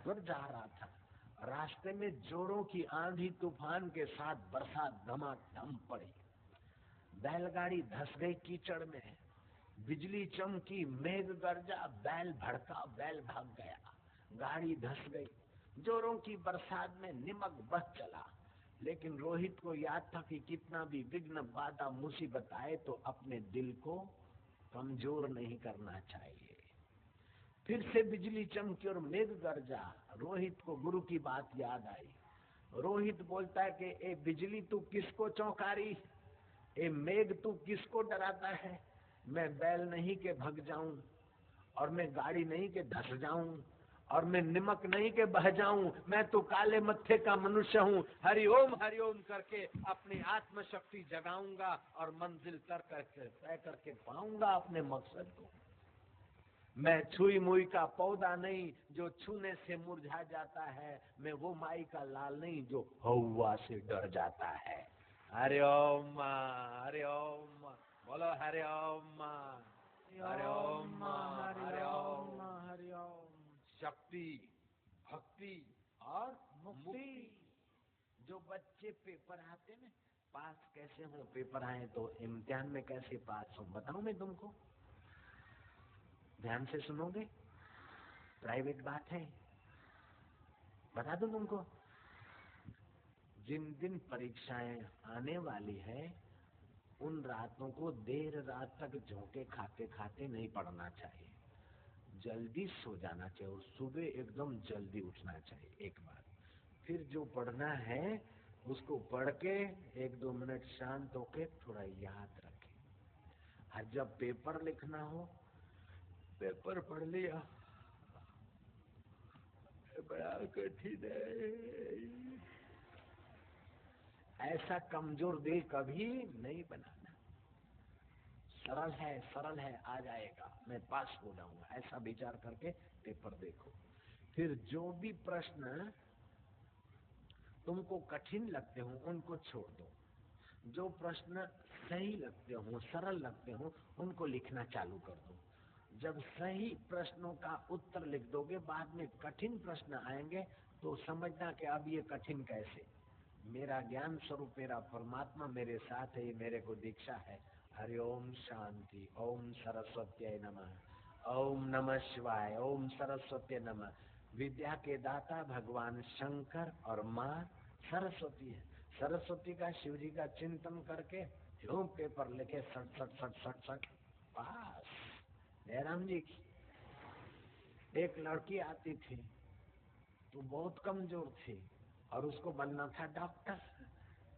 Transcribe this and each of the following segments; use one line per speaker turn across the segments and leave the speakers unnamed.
पर जा रहा था, रास्ते में जोरों की आंधी तूफान के साथ बरसात धमाधम पड़ी, बैलगाड़ी धंस गई कीचड़ में, बिजली चमकी, मेघ गरजा, बैल भड़का, बैल भाग गया, गाड़ी धंस गई। जोरों की बरसात में निमक बह चला, लेकिन रोहित को याद था कि कितना भी विघ्न बाधा मुसीबत आए तो अपने दिल को कमजोर नहीं करना चाहिए। फिर से बिजली चमकी और मेघ गरजा। रोहित को गुरु की बात याद आई। रोहित बोलता है कि ए बिजली तू किसको चौंका रही, ए मेघ तू किसको डराता है? मैं बैल नहीं के भग जाऊं, और मैं गाड़ी नहीं के धस जाऊं, और मैं निमक नहीं के बह जाऊं, मैं तो काले मत्थे का मनुष्य हूं। हरिओम करके अपनी आत्म शक्ति जगाऊंगा और मंजिल तय करके पाऊंगा अपने मकसद को। मैं छुई मुई का पौधा नहीं जो छूने से मुरझा जाता है, मैं वो माई का लाल नहीं जो हवा से डर जाता है। हरिओम हरिओम, बोलो हरिओम हरिओम हरिओम हरिओम। शक्ति, भक्ति और मुक्ति। जो बच्चे पेपर आते ना, पास कैसे हो, पेपर आए तो इम्तिहान में कैसे पास हो, बताऊं मैं तुमको? ध्यान से सुनोगे? प्राइवेट बात है, बता दूं तुमको। जिन दिन परीक्षाएं आने वाली है, उन रातों को देर रात तक झोंके खाते खाते नहीं पढ़ना चाहिए, जल्दी सो जाना चाहिए और सुबह एकदम जल्दी उठना चाहिए एक बार। फिर जो पढ़ना है उसको पढ़ के 1-2 मिनट शांत होके थोड़ा याद रखें। और जब पेपर लिखना हो, पेपर पढ़ लिया, बड़ा कठिन है, ऐसा कमजोर दिल कभी नहीं बनाना। सरल है, आ जाएगा, मैं पास हो जाऊंगा, ऐसा विचार करके पेपर देखो। फिर जो भी प्रश्न तुमको कठिन लगते हो उनको छोड़ दो, जो प्रश्न सही लगते हो, सरल लगते हो, उनको लिखना चालू कर दो। जब सही प्रश्नों का उत्तर लिख दोगे, बाद में कठिन प्रश्न आएंगे तो समझना कि अब ये कठिन कैसे। मेरा ज्ञान स्वरूप मेरा परमात्मा मेरे साथ है, ये मेरे को दीक्षा है। हरि ओम शांति। ओम सरस्वती नमः। ओम नमः शिवाय। ओम सरस्वती नमः। विद्या के दाता भगवान शंकर और माँ सरस्वती है। सरस्वती का, शिव जी का चिंतन करके यूं पेपर लिखे, सट सट सट सट सट पास। जयराम जी की एक लड़की आती थी तो बहुत कमजोर थी और उसको बनना था डॉक्टर,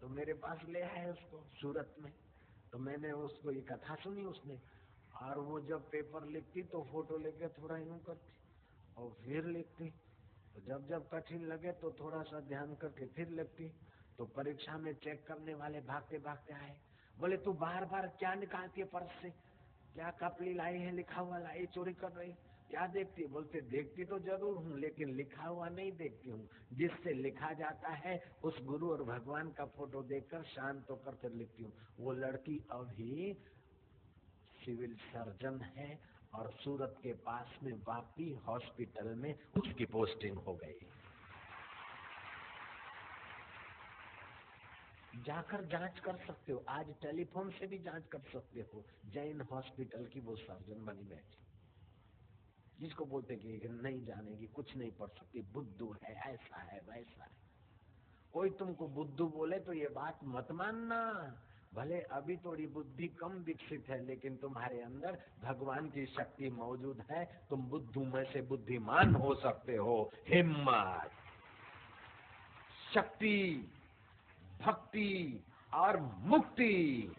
तो मेरे पास ले आए उसको सूरत में। तो मैंने उसको ये कथा सुनी उसने, और वो जब पेपर लिखती तो फोटो लेके थोड़ा यूं करती और फिर लिखती, तो जब जब कठिन लगे तो थोड़ा सा ध्यान करके फिर लिखती। तो परीक्षा में चेक करने वाले भागते भागते आए, बोले तू बार बार क्या निकालती है पर्स से, क्या कपड़ी लाई है, लिखा हुआ लाई, चोरी कर रही, क्या देखती है? बोलते देखती तो जरूर हूँ लेकिन लिखा हुआ नहीं देखती हूँ, जिससे लिखा जाता है उस गुरु और भगवान का फोटो देखकर शांत होकर फिर लिखती हूँ। वो लड़की अभी सिविल सर्जन है और सूरत के पास में वापी हॉस्पिटल में उसकी पोस्टिंग हो गई। जाकर जांच कर सकते हो, आज टेलीफोन से भी जांच कर सकते हो। जैन हॉस्पिटल की वो सर्जन बनी बैठी, जिसको बोलते कि नहीं जानेगी, कुछ नहीं पढ़ सकती, बुद्धू है, ऐसा है वैसा है। कोई तुमको बुद्धू बोले तो ये बात मत मानना, भले अभी थोड़ी बुद्धि कम विकसित है लेकिन तुम्हारे अंदर भगवान की शक्ति मौजूद है, तुम बुद्धू में से बुद्धिमान हो सकते हो। हिम्मत, शक्ति, भक्ति और मुक्ति।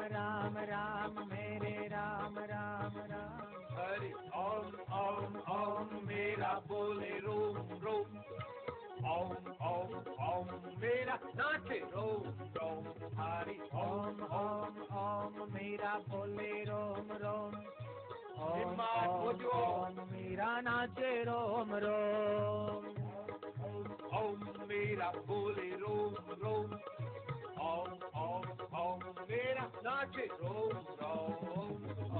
राम राम मेरे राम राम राम।
हरि ओम ओम ओम मेरा बोले रोम
मेरा नाचे रोम रोम हरि
ओम ओम ओम मीरा बोले रोम रोम। ओम
हिम्मत
ओम
बोलो।
ओम मीरा नाचे रोम रोम।
ओम मेरा बोले रोम रोम। ओम ओम ओम मेरा नाचे रोम रोम।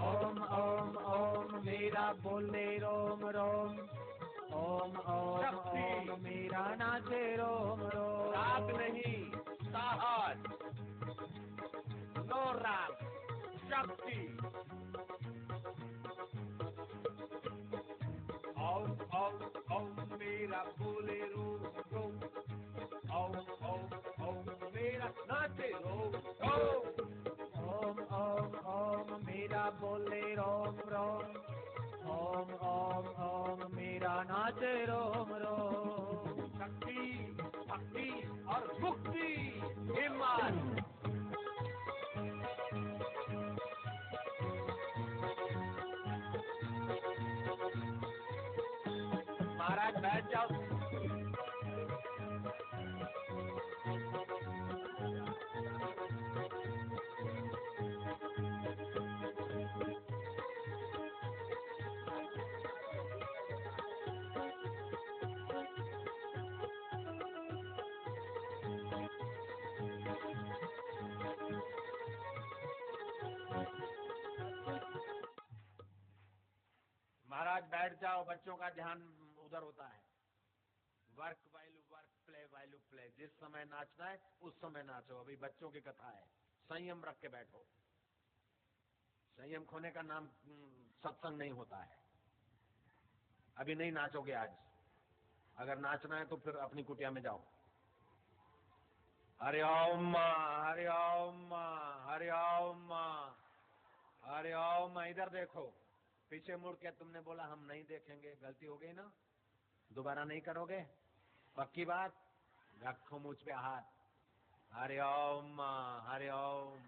ओम ओम ओम मीरा बोले रोम रोम। ओम ओम ओम मीरा नाचे रोम रोम।
राग नहीं, साहस, नो राग, शक्ति। ओम ओम ओम मेरा बोले रोम रोम। ओम ओम ओम मेरा नाचे रोम रोम।
ओम ओम ओम मीरा बोले रोम रोम। ओम ओम ओम मीरा नाचे रोम रोम।
शक्ति, भक्ति और मुक्ति, हिम्मत। महाराज बैठ जाओ। महाराज बैठ जाओ। बच्चों का ध्यान उधर होता है। Work while you work, play while you play. जिस समय नाचना है उस समय नाचो। अभी बच्चों की कथा है, संयम रख के बैठो। संयम खोने का नाम सत्संग नहीं होता है। अभी नहीं नाचोगे आज। अगर नाचना है तो फिर अपनी कुटिया में जाओ। हरि ओम हरि ओम हरि ओम हरि ओम। इधर देखो। पीछे मुड़ के तुमने बोला हम नहीं देखेंगे, गलती हो गई ना। दोबारा नहीं करोगे, पक्की बात। रखो मुझ पे हाथ। हरि ओम हरि ओम।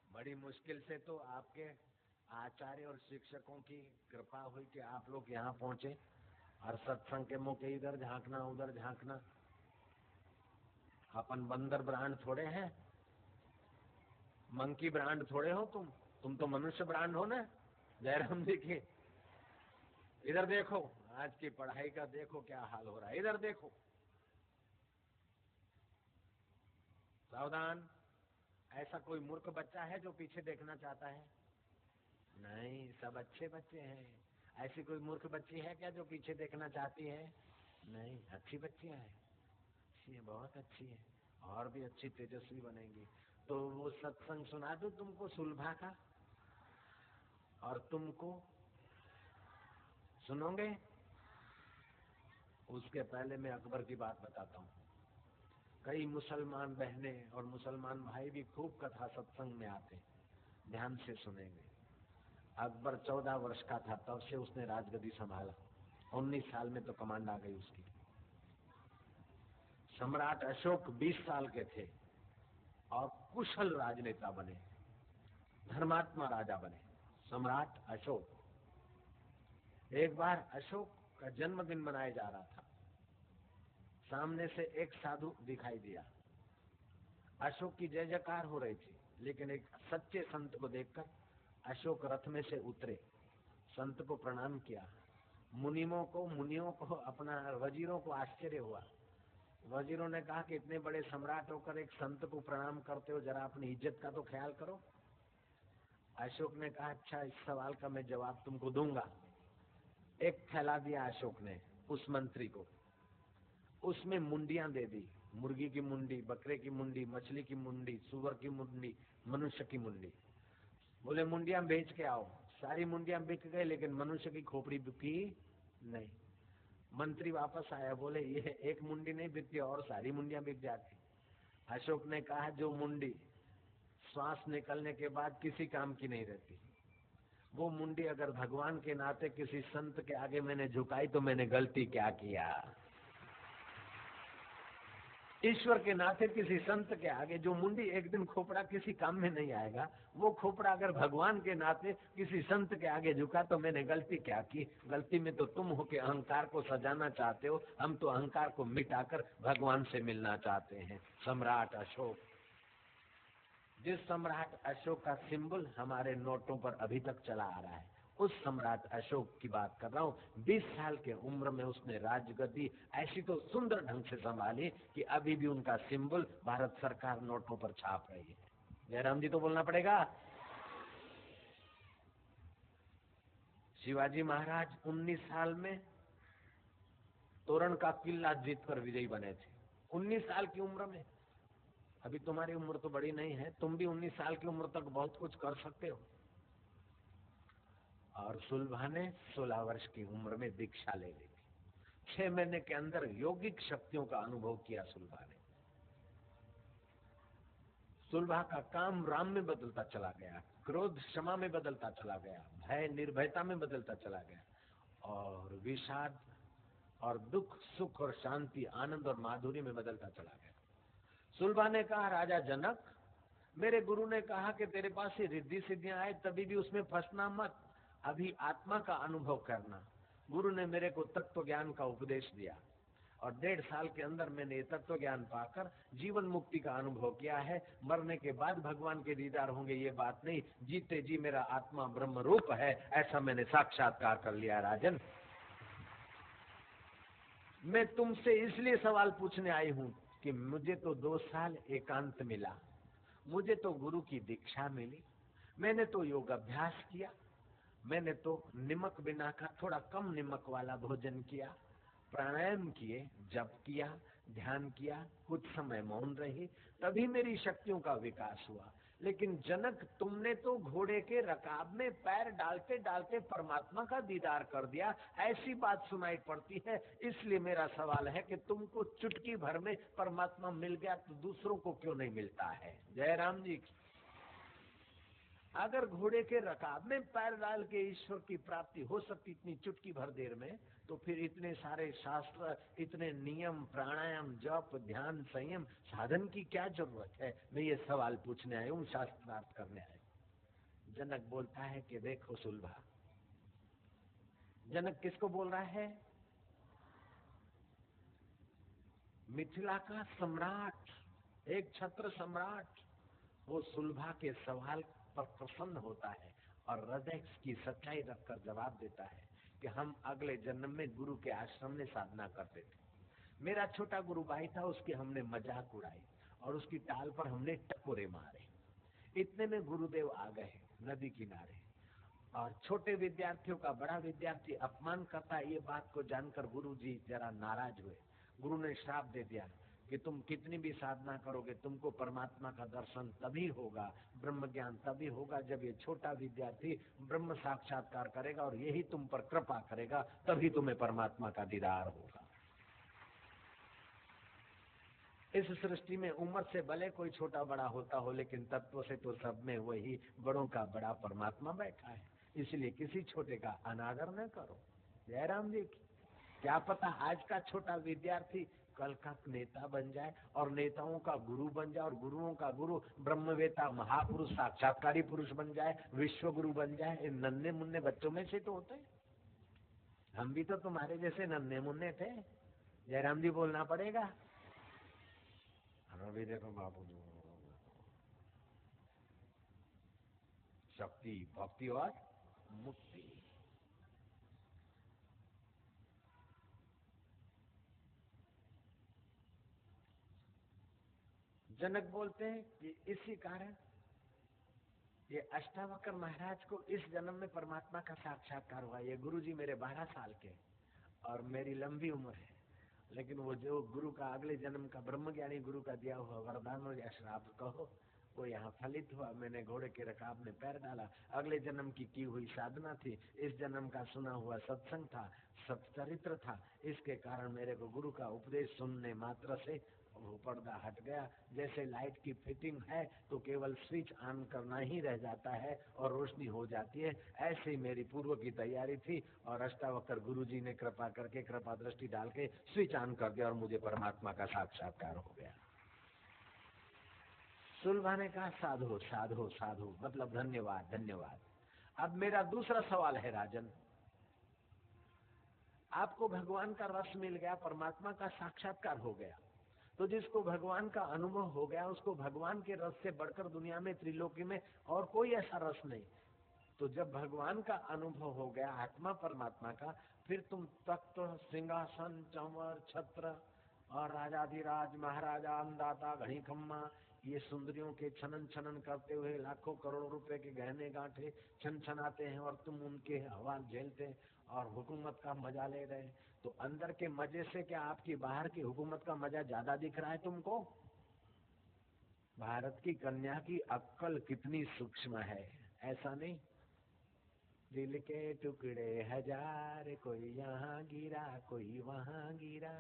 बड़ी मुश्किल से तो आपके आचार्य और शिक्षकों की कृपा हुई कि आप लोग यहाँ पहुंचे। और सत्संग के मौके इधर झांकना उधर झांकना। अपन बंदर ब्रांड थोड़े हैं, मंकी ब्रांड थोड़े हो तुम तो मनुष्य ब्रांड हो ना। जयराम जी की इधर देखो। आज की पढ़ाई का देखो क्या हाल हो रहा है। इधर देखो। सावधान। ऐसा कोई मूर्ख बच्चा है जो पीछे देखना चाहता है? नहीं, सब अच्छे बच्चे हैं। ऐसी कोई मूर्ख बच्ची है क्या जो पीछे देखना चाहती है? नहीं, अच्छी बच्चियां हैं। अच्छी है, बहुत अच्छी है। और भी अच्छी तेजस्वी बनेंगी। तो वो सत्संग सुना दूं तुमको सुलभा का, और तुमको सुनोगे? उसके पहले मैं अकबर की बात बताता हूँ। कई मुसलमान बहनें और मुसलमान भाई भी खूब कथा सत्संग में आते, ध्यान से सुनेंगे। अकबर 14 वर्ष का था तब से उसने राजगद्दी संभाला। 19 साल में तो कमांड आ गई उसकी। सम्राट अशोक 20 साल के थे और कुशल राजनेता बने, धर्मात्मा राजा बने। सम्राट अशोक। एक बार अशोक का जन्मदिन मनाया जा रहा था। सामने से एक साधु दिखाई दिया। अशोक की जय जयकार हो रही थी, लेकिन एक सच्चे संत को देखकर अशोक रथ में से उतरे, संत को प्रणाम किया। मुनियों को अपना वजीरों को आश्चर्य हुआ। वजीरों ने कहा कि इतने बड़े सम्राट होकर एक संत को प्रणाम करते हो, जरा अपनी इज्जत का तो ख्याल करो। अशोक ने कहा अच्छा, इस सवाल का मैं जवाब तुमको दूंगा। एक थैला दिया अशोक ने उस मंत्री को। उसमें मुंडियां दे दी, मुर्गी की मुंडी, बकरे की मुंडी, मछली की मुंडी, सुअर की मुंडी, मनुष्य की मुंडी। बोले मुंडियां बेच के आओ। सारी मुंडियां बिक गई, लेकिन मनुष्य की खोपड़ी बिकी नहीं। मंत्री वापस आया, बोले ये एक मुंडी नहीं बिकती और सारी मुंडियां बिक जाती। अशोक ने कहा जो मुंडी श्वास निकलने के बाद किसी काम की नहीं रहती, वो मुंडी अगर भगवान के नाते किसी संत के आगे मैंने झुकाई तो मैंने गलती क्या किया। ईश्वर के नाते किसी संत के आगे जो मुंडी एक दिन खोपड़ा किसी काम में नहीं आएगा, वो खोपड़ा अगर भगवान के नाते किसी संत के आगे झुका तो मैंने गलती क्या की? गलती में तो तुम हो के अहंकार को सजाना चाहते हो। हम तो अहंकार को मिटाकर भगवान से मिलना चाहते हैं। सम्राट अशोक, जिस सम्राट अशोक का सिंबल हमारे नोटों पर अभी तक चला आ रहा है, उस सम्राट अशोक की बात कर रहा हूँ। 20 साल के उम्र में उसने राजगद्दी ऐसी तो सुंदर ढंग से संभाली कि अभी भी उनका सिंबल भारत सरकार नोटों पर छाप रही है। जयराम जी तो बोलना पड़ेगा। शिवाजी महाराज 19 साल में तोरण का किला जीतकर विजयी बने थे, 19 साल की उम्र में। अभी तुम्हारी उम्र तो बड़ी नहीं है, तुम भी 19 साल की उम्र तक बहुत कुछ कर सकते हो। और सुलभा ने 16 वर्ष की उम्र में दीक्षा ले ली थी। 6 महीने के अंदर योगिक शक्तियों का अनुभव किया सुलभा ने। सुलभा का काम राम में बदलता चला गया, क्रोध क्षमा में बदलता चला गया, भय निर्भयता में बदलता चला गया, और विषाद और दुख सुख और शांति आनंद और माधुरी में बदलता चला गया। सुलभा ने कहा, राजा जनक, मेरे गुरु ने कहा कि तेरे पास से रिद्धि सिद्धियां आए तभी भी उसमें फंसना मत, अभी आत्मा का अनुभव करना। गुरु ने मेरे को तत्व ज्ञान का उपदेश दिया और 1.5 साल के अंदर मैंने ये तत्व ज्ञान पाकर जीवन मुक्ति का अनुभव किया है। मरने के बाद भगवान के दीदार होंगे ये बात नहीं, जीते जी मेरा आत्मा ब्रह्म रूप है, ऐसा मैंने साक्षात्कार कर लिया। राजन, मैं तुमसे इसलिए सवाल पूछने आई हूं कि मुझे तो 2 साल एकांत मिला, मुझे तो गुरु की दीक्षा मिली, मैंने तो योग अभ्यास किया, मैंने तो नमक बिना का थोड़ा कम नमक वाला भोजन किया, प्राणायाम किए, जप किया, ध्यान किया, कुछ समय मौन रही, तभी मेरी शक्तियों का विकास हुआ। लेकिन जनक, तुमने तो घोड़े के रकाब में पैर डालते डालते परमात्मा का दीदार कर दिया, ऐसी बात सुनाई पड़ती है। इसलिए मेरा सवाल है कि तुमको चुटकी भर में परमात्मा मिल गया तो दूसरों को क्यों नहीं मिलता है? जय राम जी। अगर घोड़े के रकाब में पैर डाल के ईश्वर की प्राप्ति हो सकती इतनी चुटकी भर देर में, तो फिर इतने सारे शास्त्र, इतने नियम, प्राणायाम, जप, ध्यान, संयम, साधन की क्या जरूरत है? मैं ये सवाल पूछने आया हूँ, शास्त्रार्थ करने आया। जनक बोलता है कि देखो सुलभा, जनक किसको बोल रहा है? मिथिला का सम्राट, एक छत्र सम्राट, वो सुलभा के सवाल पर प्रसन्न होता है और हृदय की सच्चाई रखकर जवाब देता है कि हम अगले जन्म में गुरु के आश्रम में साधना करते थे। मेरा छोटा गुरु भाई था, उसकी हमने मजाक उड़ाई और उसकी टाल पर हमने टकोरे मारे। इतने में गुरुदेव आ गए नदी किनारे, और छोटे विद्यार्थियों का बड़ा विद्यार्थी अपमान करता है, ये बात को जानकर गुरु जी जरा नाराज हुए। गुरु ने श्राप दे दिया कि तुम कितनी भी साधना करोगे, तुमको परमात्मा का दर्शन तभी होगा, ब्रह्म ज्ञान तभी होगा जब ये छोटा विद्यार्थी ब्रह्म साक्षात्कार करेगा और यही तुम पर कृपा करेगा, तभी तुम्हें परमात्मा का दीदार होगा। इस सृष्टि में उम्र से भले कोई छोटा बड़ा होता हो, लेकिन तत्व से तो सब में वही बड़ों का बड़ा परमात्मा बैठा है। इसलिए किसी छोटे का अनादर न करो। जयराम जी की क्या पता आज का छोटा विद्यार्थी कल का नेता बन जाए और नेताओं का गुरु बन जाए और गुरुओं का गुरु ब्रह्मवेता महापुरुष साक्षात्कारी पुरुष बन जाए, विश्व गुरु बन जाए। इन नन्हे मुन्ने बच्चों में से तो होते हैं। हम भी तो तुम्हारे जैसे नन्हे मुन्ने थे। जयराम जी बोलना पड़ेगा। अभी देखो बाबू, शक्ति, भक्ति और मुक्ति। जनक बोलते हैं कि इसी कारण ये अष्टावक्र महाराज को इस जन्म में परमात्मा का साक्षात्कार हुआ। ये गुरु जी मेरे 12 साल के और मेरी लंबी उम्र है, लेकिन वो जो गुरु का अगले जन्म का ब्रह्मज्ञानी गुरु का दिया हुआ वरदान और या श्राप कहो,
वो यहाँ फलित हुआ, मैंने घोड़े के रकाब में पैर डाला, अगले जन्म की हुई साधना थी, इस जन्म का सुना हुआ सत्संग था, सच्चरित्र था, इसके कारण मेरे को गुरु का उपदेश सुनने मात्र से वो पर्दा हट गया। जैसे लाइट की फिटिंग है तो केवल स्विच ऑन करना ही रह जाता है और रोशनी हो जाती है, ऐसे ही मेरी पूर्व की तैयारी थी और अष्टावक्र गुरुजी ने कृपा करके कृपा दृष्टि डाल के स्विच ऑन कर दिया और मुझे परमात्मा का साक्षात्कार हो गया। सुलभा ने कहा साधु साधु साधु, मतलब धन्यवाद धन्यवाद। अब मेरा दूसरा सवाल है राजन, आपको भगवान का रस मिल गया, परमात्मा का साक्षात्कार हो गया, तो जिसको भगवान का अनुभव हो गया उसको भगवान के रस से बढ़कर दुनिया में त्रिलोकी में और कोई ऐसा रस नहीं। तो जब भगवान का अनुभव हो गया आत्मा परमात्मा का, फिर तुम तख्त सिंहासन चंवर छत्र और राजाधिराज महाराजा अन्नदाता घड़ी खम्मा ये सुंदरियों के छनन छनन करते हुए लाखों करोड़ों रुपए के गहने गांठे छन छनाते हैं और तुम उनके हवा झेलते और हुकूमत का मजा ले रहे। तो अंदर के मजे से क्या आपकी बाहर की हुकूमत का मजा ज्यादा दिख रहा है तुमको? भारत की कन्या की अक्कल कितनी सूक्ष्म है, ऐसा नहीं? दिल के टुकड़े हजार, कोई यहाँ गिरा कोई वहाँ गिरा,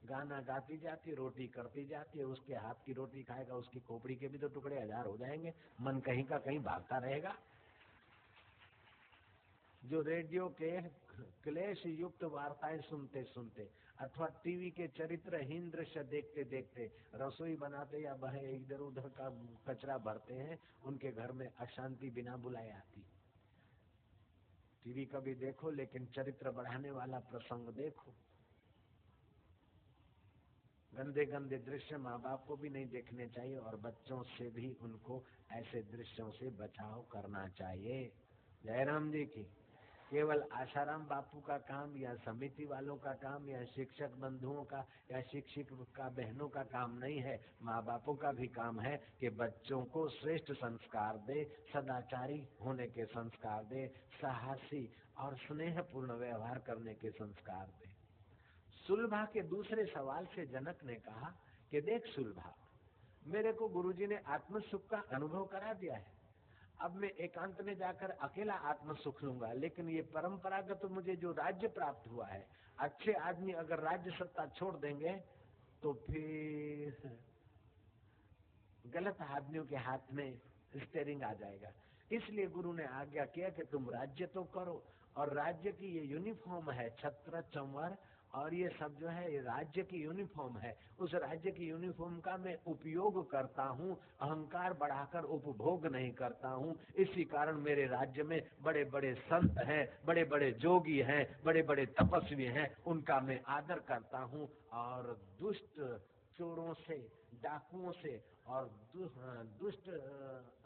गाना गाती जाती रोटी करती जाती है, उसके हाथ की रोटी खाएगा उसकी खोपड़ी के भी तो टुकड़े हजार हो जाएंगे, मन कहीं का कहीं भागता रहेगा। जो रेडियो के क्लेश युक्त वार्ताएं सुनते सुनते अथवा टीवी के चरित्रहीन दृश्य देखते देखते रसोई बनाते या बहे इधर उधर का कचरा भरते हैं, उनके घर में अशांति बिना बुलाए आती। टीवी कभी देखो लेकिन चरित्र बढ़ाने वाला प्रसंग देखो। गंदे गंदे दृश्य माँ बाप को भी नहीं देखने चाहिए और बच्चों से भी उनको ऐसे दृश्यों से बचाव करना चाहिए। जयराम जी की। केवल आशाराम बापू का काम या समिति वालों का काम या शिक्षक बंधुओं का या शिक्षक का बहनों का काम नहीं है, माँ बापों का भी काम है कि बच्चों को श्रेष्ठ संस्कार दे, सदाचारी होने के संस्कार दे, साहसी और स्नेहपूर्ण व्यवहार करने के संस्कार दे। सुलभा के दूसरे सवाल से जनक ने कहा कि देख सुलभा, मेरे को गुरुजी ने आत्म सुख का अनुभव करा दिया है, अब मैं एकांत में जाकर अकेला आत्म सुख लूंगा, लेकिन ये परंपरागत तो मुझे जो राज्य प्राप्त हुआ है, अच्छे आदमी अगर राज्य सत्ता छोड़ देंगे तो फिर गलत आदमियों के हाथ में स्टेरिंग आ जाएगा। इसलिए गुरु ने आज्ञा किया कि तुम राज्य तो करो, और राज्य की ये यूनिफॉर्म है छत्र चंवर और ये सब जो है ये राज्य की यूनिफॉर्म है, उस राज्य की यूनिफॉर्म का मैं उपयोग करता हूँ, अहंकार बढ़ाकर उपभोग नहीं करता हूँ। इसी कारण मेरे राज्य में बड़े बड़े संत हैं, बड़े बड़े जोगी हैं, बड़े बड़े तपस्वी हैं, उनका मैं आदर करता हूँ और दुष्ट चोरों से, डाकुओं से और दुष्ट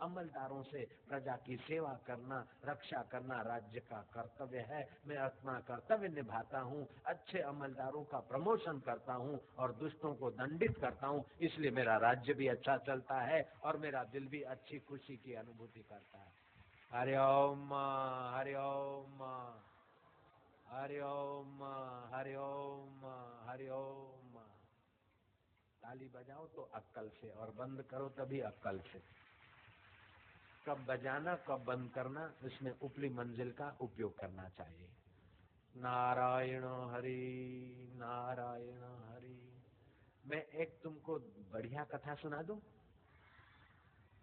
अमलदारों से प्रजा की सेवा करना, रक्षा करना राज्य का कर्तव्य है। मैं अपना कर्तव्य निभाता हूँ, अच्छे अमलदारों का प्रमोशन करता हूँ और दुष्टों को दंडित करता हूँ, इसलिए मेरा राज्य भी अच्छा चलता है और मेरा दिल भी अच्छी खुशी की अनुभूति करता है। हरि ओम हरि ओम हरि ओम हरि ओम हरि ओम। ताली बजाओ तो अक्कल से और बंद करो तभी अक्कल से। कब बजाना कब बंद करना, इसमें ऊपरी मंजिल का उपयोग करना चाहिए। नारायण हरि नारायण हरि। मैं एक तुमको बढ़िया कथा सुना दूं,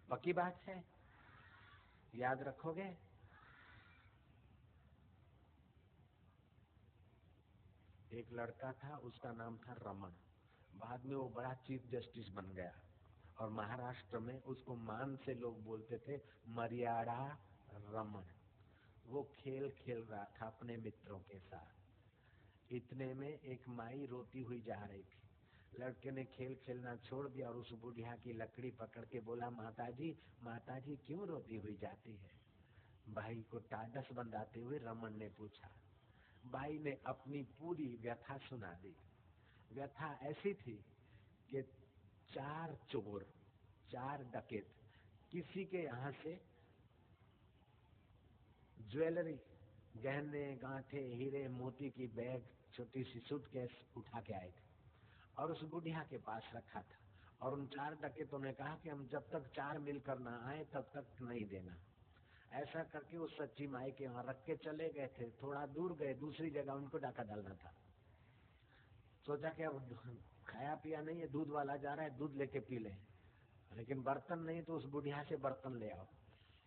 पक्की बात है, याद रखोगे? एक लड़का था, उसका नाम था रमन। बाद में वो बड़ा चीफ जस्टिस बन गया और महाराष्ट्र में उसको मान से लोग बोलते थे मर्यादा रमन। वो खेल खेल रहा था अपने मित्रों के साथ, इतने में एक माई रोती हुई जा रही थी। लड़के ने खेल खेलना छोड़ दिया और उस बुढ़िया की लकड़ी पकड़ के बोला, माताजी क्यों रोती हुई जाती है? भाई को टाढस बंधाते हुए रमन ने पूछा। बाई ने अपनी पूरी व्यथा सुना दी। व्यथा ऐसी थी कि 4 चोर, 4 डकैत किसी के यहाँ से ज्वेलरी, गहने गांठे हीरे मोती की बैग, छोटी सी सूटकेस उठा के आए थे और उस बुढ़िया के पास रखा था और उन 4 डकैतों ने कहा कि हम जब तक 4 मिलकर ना आए तब तक नहीं देना। ऐसा करके उस सच्ची माई के वहां रख के चले गए थे। थोड़ा दूर गए, दूसरी जगह उनको डाका डालना था। सोचा कि अब खाया पिया नहीं है, दूध वाला जा रहा है, दूध लेके पी ले, लेकिन बर्तन नहीं तो उस बुढ़िया से बर्तन ले आओ।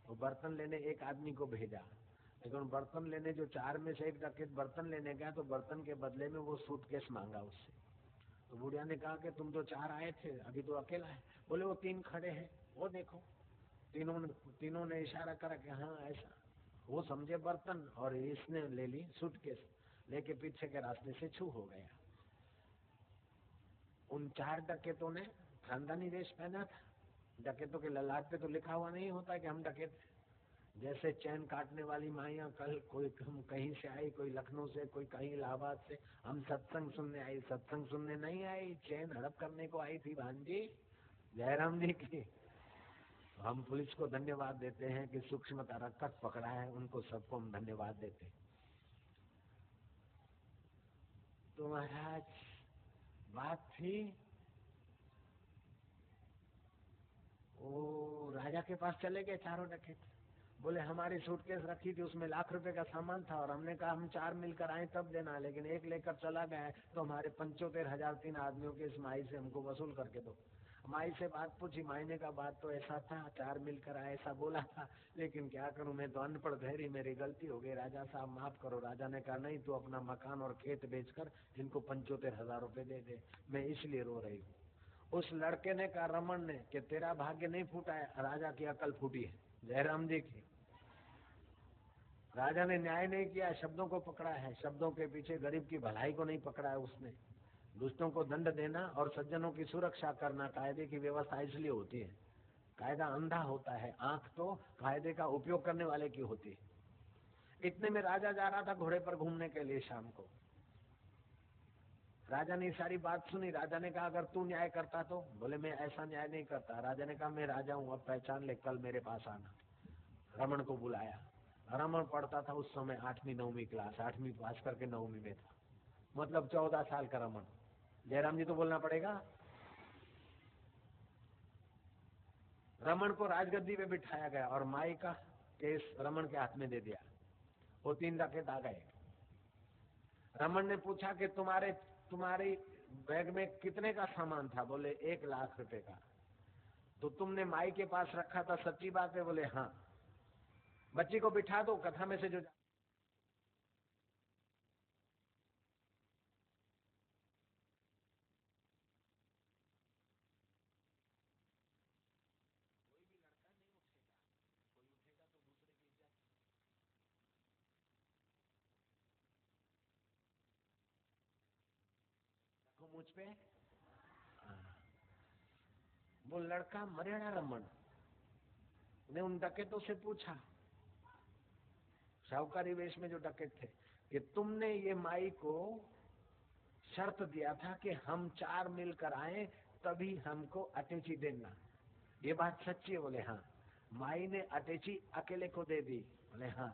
वो बर्तन लेने एक आदमी को भेजा, लेकिन बर्तन लेने जो 4 में से एक डकैत बर्तन लेने गया तो बर्तन के बदले में वो सूटकेस मांगा उससे। तो बुढ़िया ने कहा कि तुम तो 4 आए थे, अभी तो अकेला है। बोले वो 3 खड़े हैं, वो देखो। तीनों ने इशारा करा कि हाँ ऐसा। वो समझे बर्तन और इसने ले ली सूटकेस, लेके पीछे के रास्ते से छू हो गया। उन 4 डकैतों ने खानदानी वेश पहना था। डकैतों के ललाट पे तो लिखा हुआ नहीं होता कि हम डकैत। जैसे चैन काटने वाली माइयां, कल कोई कहीं से आई, कोई लखनऊ से, कोई कहीं इलाहाबाद से, हम सत्संग सुनने आई। सत्संग सुनने नहीं आई, चैन हड़प करने को आई थी भांजी जयराम जी की। हम पुलिस को धन्यवाद देते हैं कि सूक्ष्मता रखकर पकड़ा है, उनको सबको हम धन्यवाद देते हैं। तो महाराज बात थी, वो राजा के पास चले गए 4 डकैत। बोले हमारी सूटकेस रखी थी, उसमें लाख रुपए का सामान था और हमने कहा हम 4 मिलकर आए तब देना, लेकिन एक लेकर चला गया है, तो हमारे 75,000 3 आदमियों के इस माई से हमको वसूल करके दो। माई से बात पूछी, माई ने कहा बात तो ऐसा था, 4 मिलकर आए ऐसा बोला था, लेकिन क्या करूं, मैं तो अनपढ़ धैर्य, मेरी गलती हो गई, राजा साहब माफ करो। राजा ने कहा नहीं, तू अपना मकान और खेत बेचकर इनको 75,000 रुपए दे दे, मैं इसलिए रो रही हूँ। उस लड़के ने कहा, रमन ने, कि तेरा भाग्य नहीं फूटा है, राजा की अकल फूटी है जयराम जी की। राजा ने न्याय नहीं किया, शब्दों को पकड़ा है, शब्दों के पीछे गरीब की भलाई को नहीं पकड़ा है उसने। दुष्टों को दंड देना और सज्जनों की सुरक्षा करना कायदे की व्यवस्था इसलिए होती है। कायदा अंधा होता है, आंख तो कायदे का उपयोग करने वाले की होती है। इतने में राजा जा रहा था घोड़े पर घूमने के लिए शाम को। राजा ने सारी बात सुनी। राजा ने कहा अगर तू न्याय करता तो? बोले मैं ऐसा न्याय नहीं करता। राजा ने कहा मैं राजा हूँ, अब पहचान ले, कल मेरे पास आना। रमन को बुलाया। रमन पढ़ता था उस समय 8वीं 9वीं क्लास, 8वीं पास करके 9वीं में था, मतलब 14 साल का रमन। जयराम जी तो बोलना पड़ेगा। रमन को राजगद्दी पे बिठाया गया और माई का केस रमन के हाथ में दे दिया। वो 3 डकैत आ गए। रमन ने पूछा कि तुम्हारी बैग में कितने का सामान था? बोले 1 लाख रुपए का। तो तुमने माई के पास रखा था, सच्ची बात है? बोले हाँ। बच्ची को बिठा दो, कथा में से जो मुझ पे। वो लड़का मरेड़ा रमन ने उन डकैतों से पूछा, शाहूकारी वेश में जो डकैत थे, कि तुमने ये माई को शर्त दिया था कि हम 4 मिलकर आए तभी हमको अटैची देना, ये बात सच्ची है? बोले हाँ। माई ने अटैची अकेले को दे दी? बोले हाँ।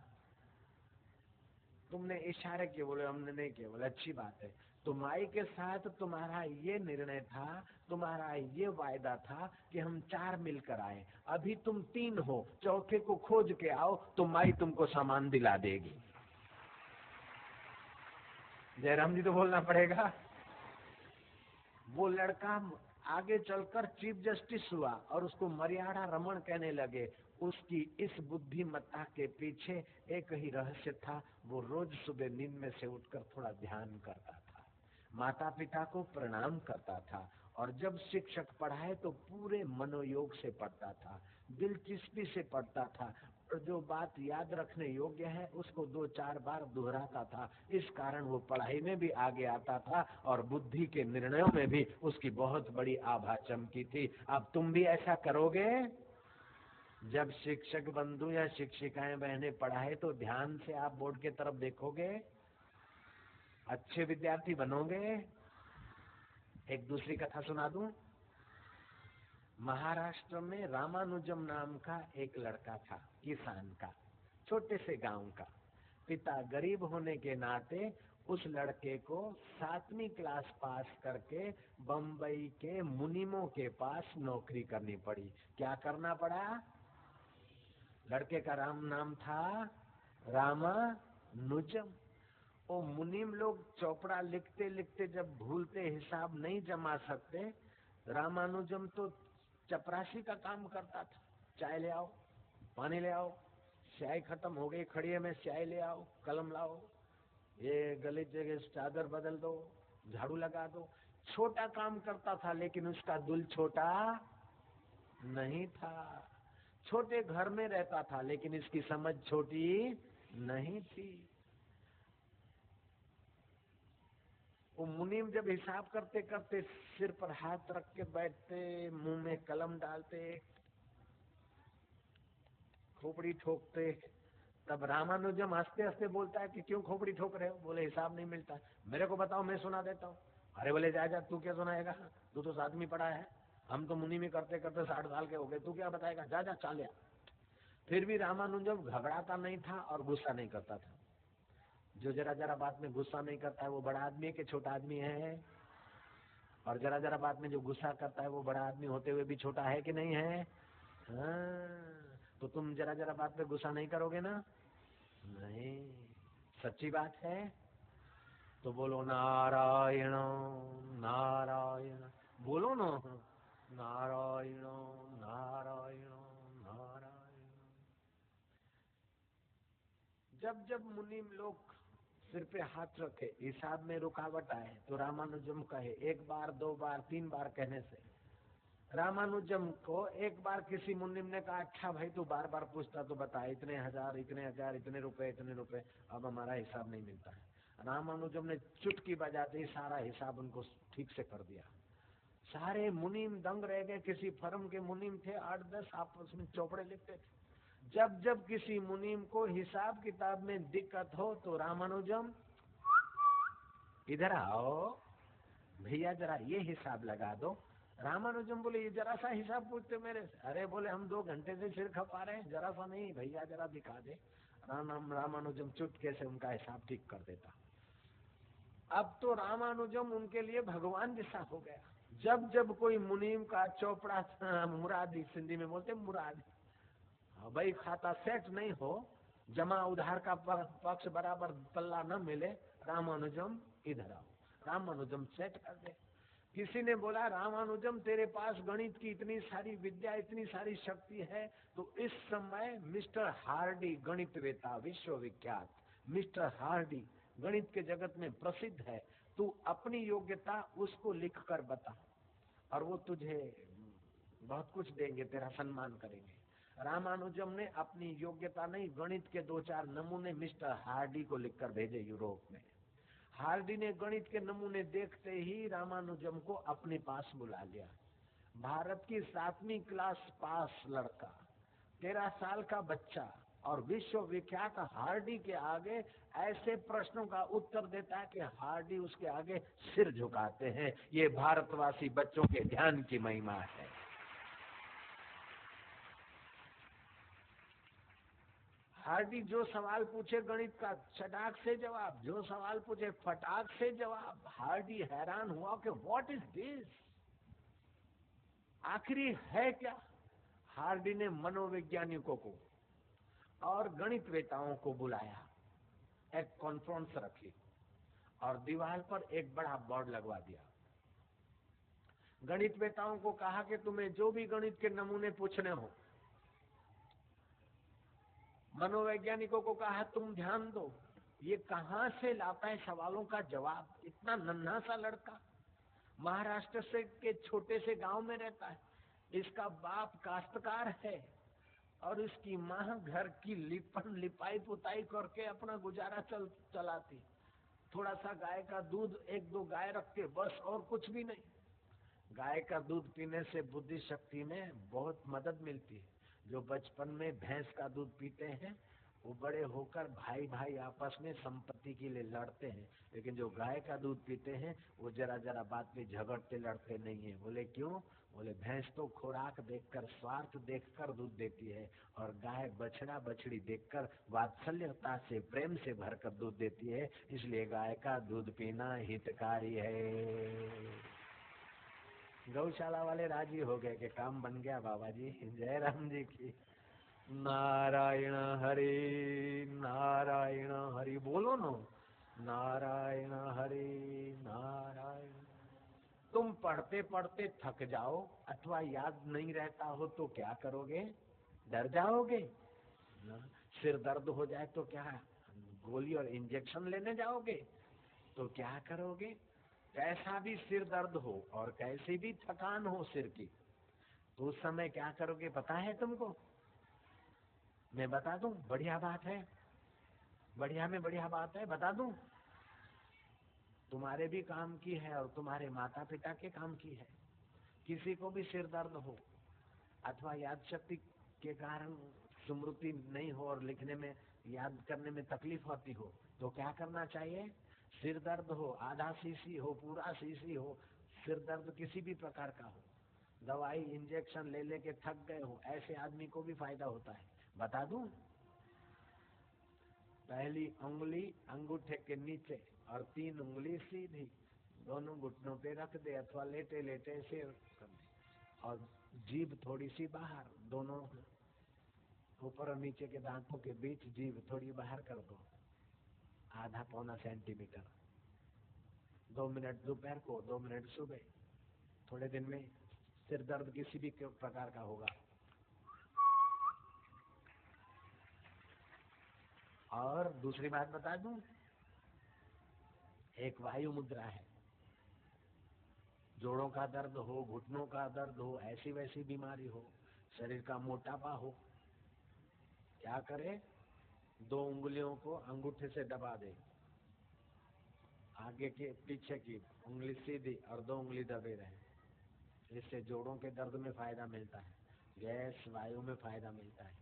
तुमने इशारे किए? बोले हमने नहीं किया। बोले अच्छी बात है। तो माई के साथ तुम्हारा ये निर्णय था, तुम्हारा ये वायदा था कि हम 4 मिलकर आए, अभी तुम 3 हो, चौथे को खोज के आओ तो माई तुमको सामान दिला देगी। जयराम जी तो बोलना पड़ेगा। वो लड़का आगे चलकर चीफ जस्टिस हुआ और उसको मर्यादा रमन कहने लगे। उसकी इस बुद्धिमत्ता के पीछे एक ही रहस्य था, वो रोज सुबह नींद में से उठकर थोड़ा ध्यान करता था, माता पिता को प्रणाम करता था, और जब शिक्षक पढ़ाए तो पूरे मनोयोग से पढ़ता था, दिलचस्पी से पढ़ता था, और जो बात याद रखने योग्य है उसको 2-4 बार दोहराता था। इस कारण वो पढ़ाई में भी आगे आता था और बुद्धि के निर्णयों में भी उसकी बहुत बड़ी आभा चमकी थी। अब तुम भी ऐसा करोगे? जब शिक्षक बंधु या शिक्षिकाएं बहनें पढ़ाए तो ध्यान से आप बोर्ड के तरफ देखोगे, अच्छे विद्यार्थी बनोगे। एक दूसरी कथा सुना दूं। महाराष्ट्र में रामानुजम नाम का एक लड़का था, किसान का, छोटे से गांव का। पिता गरीब होने के नाते
उस लड़के को 7वीं क्लास पास करके बम्बई के मुनीमों के पास नौकरी करनी पड़ी। क्या करना पड़ा? लड़के का नाम था रामानुजम। वो मुनीम लोग चौपड़ा लिखते लिखते जब भूलते, हिसाब नहीं जमा सकते, रामानुजम तो चपरासी का काम करता था। चाय ले आओ, पानी ले आओ, स्याही खत्म हो गई खड़िए में, स्याही ले आओ, कलम लाओ, ये गलीच जगह चादर बदल दो, झाड़ू लगा दो। छोटा काम करता था, लेकिन उसका दिल छोटा नहीं था। छोटे घर में रहता था, लेकिन इसकी समझ छोटी नहीं थी। वो मुनीम जब हिसाब करते करते सिर पर हाथ रख के बैठते, मुंह में कलम डालते, खोपड़ी ठोकते, तब रामानुजम हंसते हंसते बोलता है कि क्यों खोपड़ी ठोक रहे हो? बोले हिसाब नहीं मिलता। मेरे को बताओ, मैं सुना देता हूँ। अरे बोले जा, तू क्या सुनाएगा? तू तो 7वीं पढ़ा है, हम तो मुनि में करते करते 60 साल के हो गए, तू क्या बताएगा? जा चाल। फिर भी रामानुजम घबराता नहीं था और गुस्सा नहीं करता था। जो जरा जरा बात में गुस्सा नहीं करता है वो बड़ा आदमी है कि छोटा आदमी है? और जरा जरा बात में जो गुस्सा करता है वो बड़ा आदमी होते हुए भी छोटा है कि नहीं है? हाँ, तो तुम जरा जरा बात पे गुस्सा नहीं करोगे ना? नहीं, सच्ची बात है तो बोलो नारायण नारायण, बोलो ना, नारायण नारायण नारायण। जब जब मुनीम लोग सिर पे हाथ रखे, हिसाब में रुकावट आए, तो रामानुजम कहे, 1 बार 2 बार 3 बार कहने से रामानुजम को एक बार किसी मुनीम ने कहा, अच्छा भाई तू बार बार पूछता तो बता, इतने हजार इतने रुपए, अब हमारा हिसाब नहीं मिलता है। रामानुजम ने चुटकी बजाते ही सारा हिसाब उनको ठीक से कर दिया। सारे मुनीम दंग रह गए। किसी फर्म के मुनीम थे 8-10, आपस में चौपड़े लिखते थे। जब जब किसी मुनीम को हिसाब किताब में दिक्कत हो तो रामानुजम, इधर आओ भैया जरा ये हिसाब लगा दो। रामानुजम बोले, ये जरा सा हिसाब पूछते मेरे से? अरे बोले, हम 2 घंटे से सिर खपा रहे हैं, जरा सा नहीं भैया, जरा दिखा दे। रामानुजम चुटके से उनका हिसाब ठीक कर देता। अब तो रामानुजम उनके लिए भगवान जैसा हो गया। जब जब कोई मुनीम का चौपड़ा, मुरादी सिंधी में बोलते मुरादी, भाई खाता सेट नहीं हो, जमा उधार का पक्ष बराबर पल्ला न मिले, रामानुजम इधर आओ, रामानुजम सेट कर दे। किसी ने बोला, रामानुजम तेरे पास गणित की इतनी सारी विद्या, इतनी सारी शक्ति है, तो इस समय मिस्टर हार्डी गणितवेता विश्वविख्यात, मिस्टर हार्डी गणित के जगत में प्रसिद्ध है, तू अपनी योग्यता उसको लिख कर बता और वो तुझे बहुत कुछ देंगे, तेरा सम्मान करेंगे। रामानुजम ने अपनी योग्यता नहीं, गणित के 2-4 नमूने मिस्टर हार्डी को लिखकर भेजे यूरोप में। हार्डी ने गणित के नमूने देखते ही रामानुजम को अपने पास बुला लिया। भारत की 7वीं क्लास पास लड़का, 13 साल का बच्चा, और विश्वविख्यात हार्डी के आगे ऐसे प्रश्नों का उत्तर देता है कि हार्डी उसके आगे सिर झुकाते हैं। ये भारतवासी बच्चों के ध्यान की महिमा है। हार्डी जो सवाल पूछे गणित का चटाक से जवाब, जो सवाल पूछे फटाक से जवाब। हार्डी हैरान हुआ कि व्हाट इज दिस, आखिरी है क्या? हार्डी ने मनोवैज्ञानिकों को और गणितवेताओं को बुलाया, एक कॉन्फ्रेंस रखी और दीवार पर एक बड़ा बोर्ड लगवा दिया। गणितवेताओं को कहा कि तुम्हें जो भी गणित के नमूने पूछने हो, मनोवैज्ञानिकों को कहा तुम ध्यान दो, ये कहां से लाता है सवालों का जवाब। इतना नन्हा सा लड़का, महाराष्ट्र से के छोटे से गांव में रहता है, इसका बाप काश्तकार है और इसकी माँ घर की लिपाई पुताई करके अपना गुजारा चलाती। थोड़ा सा गाय का दूध, 1-2 गाय रख के, बस, और कुछ भी नहीं। गाय का दूध पीने से बुद्धि शक्ति में बहुत मदद मिलती है। जो बचपन में भैंस का दूध पीते हैं वो बड़े होकर भाई भाई आपस में संपत्ति के लिए लड़ते हैं, लेकिन जो गाय का दूध पीते हैं वो जरा जरा बात पे झगड़ते लड़ते नहीं है। बोले क्यों? बोले भैंस तो खुराक देखकर, स्वार्थ देखकर दूध देती है, और गाय बछड़ा बछड़ी देखकर वात्सल्यता से, प्रेम से भरकर दूध देती है, इसलिए गाय का दूध पीना हितकारी है। गौशाला वाले राजी हो गए कि काम बन गया बाबा जी। जय राम जी की। नारायण हरि नारायण हरि बोलो नो, नारायण हरि नारायण। तुम पढ़ते पढ़ते थक जाओ अथवा याद नहीं रहता हो तो क्या करोगे? डर जाओगे? सिर दर्द हो जाए तो क्या गोली और इंजेक्शन लेने जाओगे? तो क्या करोगे? कैसा भी सिर दर्द हो और कैसी भी थकान हो सिर की, तो उस समय क्या करोगे पता है तुमको? मैं बता दूं? बढ़िया बात है, बढ़िया में बढ़िया बात है, बता दूं? तुम्हारे भी काम की है और तुम्हारे माता पिता के काम की है। किसी को भी सिर दर्द हो अथवा याद शक्ति के कारण स्मृति नहीं हो और लिखने में, याद करने में तकलीफ होती हो, तो क्या करना चाहिए? सिर दर्द हो, आधा सीसी हो, पूरा सीसी हो, सिर दर्द किसी भी प्रकार का हो, दवाई इंजेक्शन ले लेके थक गए हो, ऐसे आदमी को भी फायदा होता है। बता दूं? पहली उंगली अंगूठे के नीचे और 3 उंगली सीधी दोनों घुटनों पे रख दे अथवा लेटे लेटे से कर दे, और जीभ थोड़ी सी बाहर, दोनों ऊपर और नीचे के दांतों के बीच जीभ थोड़ी बाहर कर दो, आधा पौना सेंटीमीटर। 2 मिनट दोपहर को, 2 मिनट सुबह। थोड़े दिन में सिर दर्द किसी भी प्रकार का होगा। और दूसरी बात बता दूं, एक वायु मुद्रा है। जोड़ों का दर्द हो, घुटनों का दर्द हो, ऐसी वैसी बीमारी हो, शरीर का मोटापा हो, क्या करे? 2 उंगलियों को अंगूठे से दबा दे, आगे के पीछे की उंगली सीधी और 2 उंगली दबे रहे। इससे जोड़ों के दर्द में फायदा मिलता है, गैस वायु में फायदा मिलता है।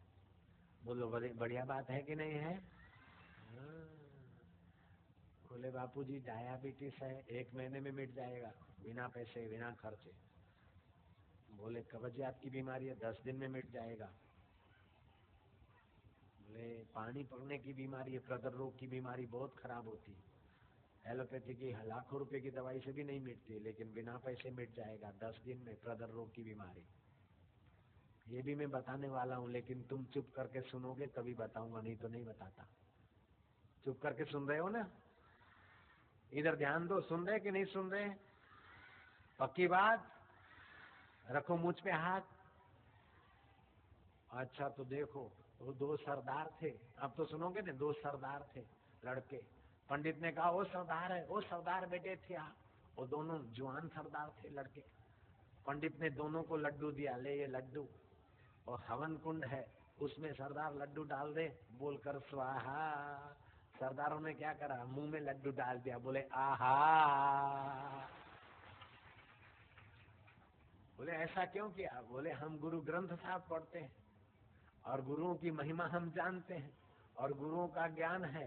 बोलो बढ़िया बात है कि नहीं है? बोले बापूजी डायबिटीज है, 1 महीने में मिट जाएगा, बिना पैसे बिना खर्चे। बोले कब्जियत की बीमारी है, 10 दिन में मिट जाएगा। बोले पानी पकड़ने की बीमारी है, प्रदर रोग की बीमारी बहुत खराब होती है, एलोपैथी की लाखों रुपए की दवाई से भी नहीं मिटती, लेकिन बिना पैसे मिट जाएगा 10 दिन में प्रदर रोग की बीमारी। ये भी मैं बताने वाला हूँ, लेकिन तुम चुप करके सुनोगे तभी बताऊंगा, नहीं तो नहीं बताता। चुप करके सुन रहे हो ना? इधर ध्यान दो, सुन रहे कि नहीं सुन रहे? पक्की बात? रखो मुझ पे हाथ। अच्छा तो देखो, वो 2 सरदार थे, अब तो सुनोगे ना। 2 सरदार थे लड़के। पंडित ने कहा वो सरदार है, वो सरदार बेटे थे आप। वो दोनों जवान सरदार थे लड़के। पंडित ने दोनों को लड्डू दिया, ले ये लड्डू, और हवन कुंड है उसमें सरदार लड्डू डाल दे, बोलकर स्वाहा। सरदारों ने क्या करा? मुंह में लड्डू डाल दिया, बोले आहा। बोले ऐसा क्यों किया? बोले हम गुरु ग्रंथ साहब पढ़ते हैं और गुरुओं की महिमा हम जानते हैं, और गुरुओं का ज्ञान है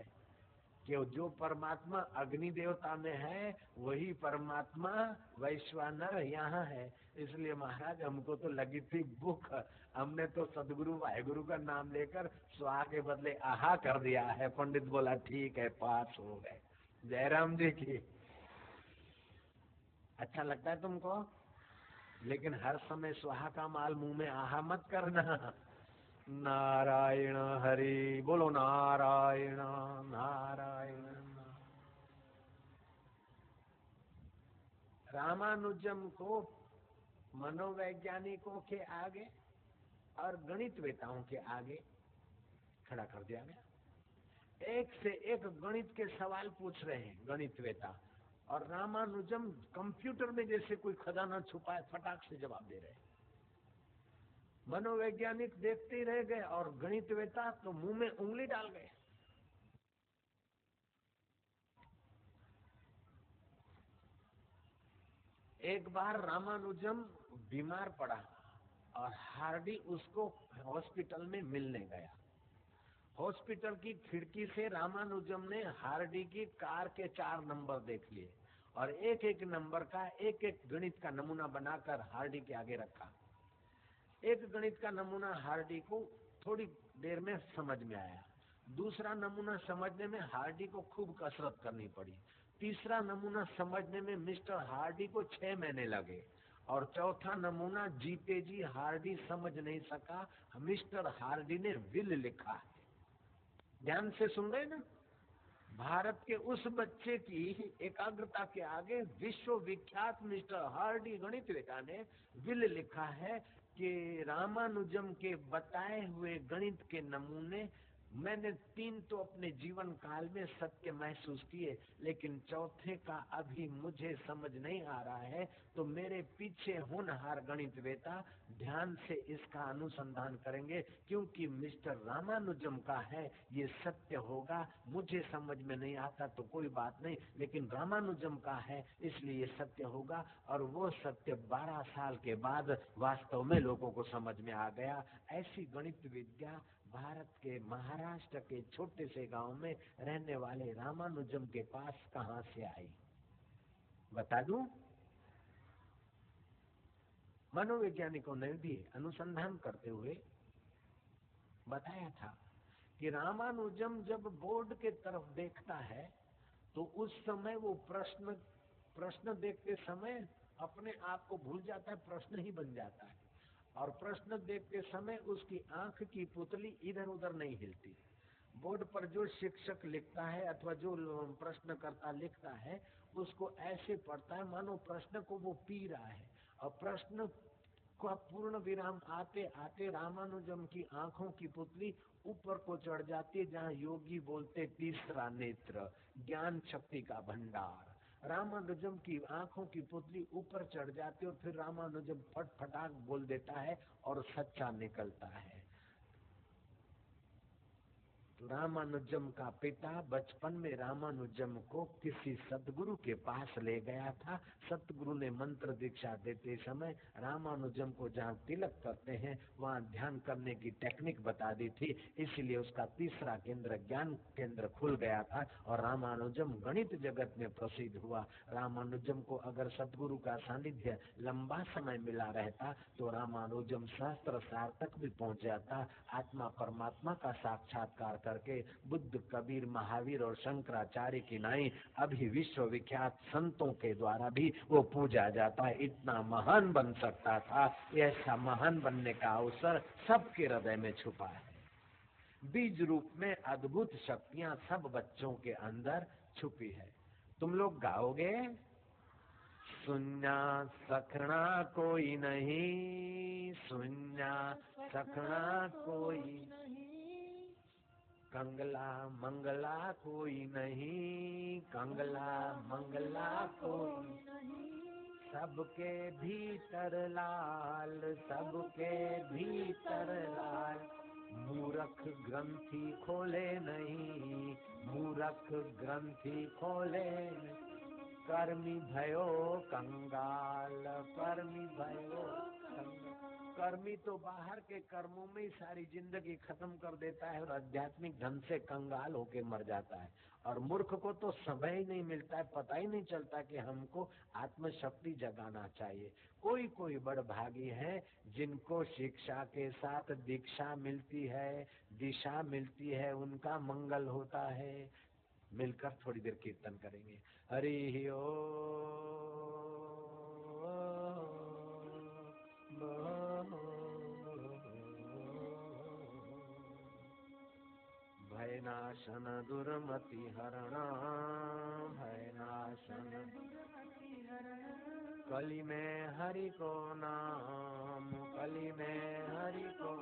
कि जो परमात्मा अग्नि देवता में है वही परमात्मा वैश्वानर यहाँ है। इसलिए महाराज हमको तो लगी थी भूख, हमने तो सदगुरु वाहेगुरु का नाम लेकर स्वाहा के बदले आहा कर दिया है। पंडित बोला ठीक है, पास हो गए। जयराम जी की। अच्छा लगता है तुमको? लेकिन हर समय स्वाहा का माल मुंह में आहा मत करना। नारायण हरि बोलो, नारायण नारायण। रामानुजम को मनोवैज्ञानिकों के आगे और गणितवेताओं के आगे खड़ा कर दिया गया। एक से एक गणित के सवाल पूछ रहे हैं गणितवेता, और रामानुजम कंप्यूटर में जैसे कोई खजाना छुपा है फटाक से जवाब दे रहे हैं। मनोवैज्ञानिक देखते ही रह गए और गणितवेता तो मुंह में उंगली डाल गए। एक बार रामानुजम बीमार पड़ा और हार्डी उसको हॉस्पिटल में मिलने गया, हॉस्पिटल की खिड़की से रामानुजम ने हार्डी की कार के 4 नंबर देख लिए और एक एक नंबर का एक एक गणित का नमूना बनाकर हार्डी के आगे रखा। एक गणित का नमूना हार्डी को थोड़ी देर में समझ में आया, दूसरा नमूना समझने में हार्डी को खूब कसरत करनी पड़ी, तीसरा नमूना समझने में मिस्टर हार्डी को 6 महीने लगे और चौथा नमूना जीते जी हार्डी समझ नहीं सका। मिस्टर हार्डी ने विल लिखा है। ध्यान से सुन रहे ना? भारत के उस बच्चे की एकाग्रता के आगे विश्व विख्यात मिस्टर हार्डी गणितवेता ने विल लिखा है कि रामानुजम के बताए हुए गणित के नमूने मैंने 3 तो अपने जीवन काल में सत्य महसूस किए, लेकिन चौथे का अभी मुझे समझ नहीं आ रहा है। तो मेरे पीछे होनहार गणितवेता ध्यान से इसका अनुसंधान करेंगे, क्योंकि मिस्टर रामानुजम का है ये सत्य होगा। मुझे समझ में नहीं आता तो कोई बात नहीं, लेकिन रामानुजम का है इसलिए ये सत्य होगा। और वो सत्य 12 साल के बाद वास्तव में लोगों को समझ में आ गया। ऐसी गणित विद्या भारत के महाराष्ट्र के छोटे से गांव में रहने वाले रामानुजम के पास कहां से आई, बता दूं? मनोवैज्ञानिकों ने भी अनुसंधान करते हुए बताया था कि रामानुजम जब बोर्ड के तरफ देखता है तो उस समय वो प्रश्न देखते समय अपने आप को भूल जाता है, प्रश्न ही बन जाता है। और प्रश्न देखते समय उसकी आंख की पुतली इधर उधर नहीं हिलती। बोर्ड पर जो शिक्षक लिखता है अथवा जो प्रश्नकर्ता लिखता है उसको ऐसे पढ़ता है मानो प्रश्न को वो पी रहा है। और प्रश्न का पूर्ण विराम आते आते रामानुजम की आंखों की पुतली ऊपर को चढ़ जाती है, जहाँ योगी बोलते तीसरा नेत्र, ज्ञान शक्ति का भंडार। रामानुजम की आंखों की पुतली ऊपर चढ़ जाती है और फिर रामानुजम फटफटाक बोल देता है और सच्चा निकलता है। रामानुजम का पिता बचपन में रामानुजम को किसी सतगुरु के पास ले गया था। सतगुरु ने मंत्र दीक्षा देते समय रामानुजम को जहाँ तिलक करते हैं वहाँ ध्यान करने की टेक्निक बता दी थी, इसलिए उसका तीसरा केंद्र ज्ञान केंद्र खुल गया था और रामानुजम गणित जगत में प्रसिद्ध हुआ। रामानुजम को अगर सतगुरु का सानिध्य लंबा समय मिला रहता तो रामानुजम सहस्त्र सार तक भी पहुंच जाता। आत्मा परमात्मा का साक्षात्कार करके बुद्ध, कबीर, महावीर और शंकराचार्य की नाई अभी विश्व विख्यात संतों के द्वारा भी वो पूजा जाता है। इतना महान बन सकता था। ऐसा महान बनने का अवसर सबके हृदय में छुपा है। बीज रूप में अद्भुत शक्तियां सब बच्चों के अंदर छुपी है। तुम लोग गाओगे? सुन्ना सखना कोई नहीं, सुन्ना सखना कोई नहीं, कंगला मंगला कोई नहीं, कंगला मंगला कोई नहीं, सबके भीतर लाल, सबके भीतर लाल, मूरख ग्रंथि खोले नहीं, मूरख ग्रंथि खोले नहीं, कर्मी भयो कंगाल, कर्मी भयो कंगाल। कर्मी तो बाहर के कर्मों में ही सारी जिंदगी खत्म कर देता है और आध्यात्मिक ढंग से कंगाल होके मर जाता है। और मूर्ख को तो समय ही नहीं मिलता है, पता ही नहीं चलता कि हमको आत्मशक्ति जगाना चाहिए। कोई कोई बड़भागी है जिनको शिक्षा के साथ दीक्षा मिलती है, दिशा मिलती है, उनका मंगल होता है। मिलकर थोड़ी देर कीर्तन करेंगे। हरि ओम भयनाशन दुर्मति हरण, भयनाशन कली में हरि को नाम, कली में हरि को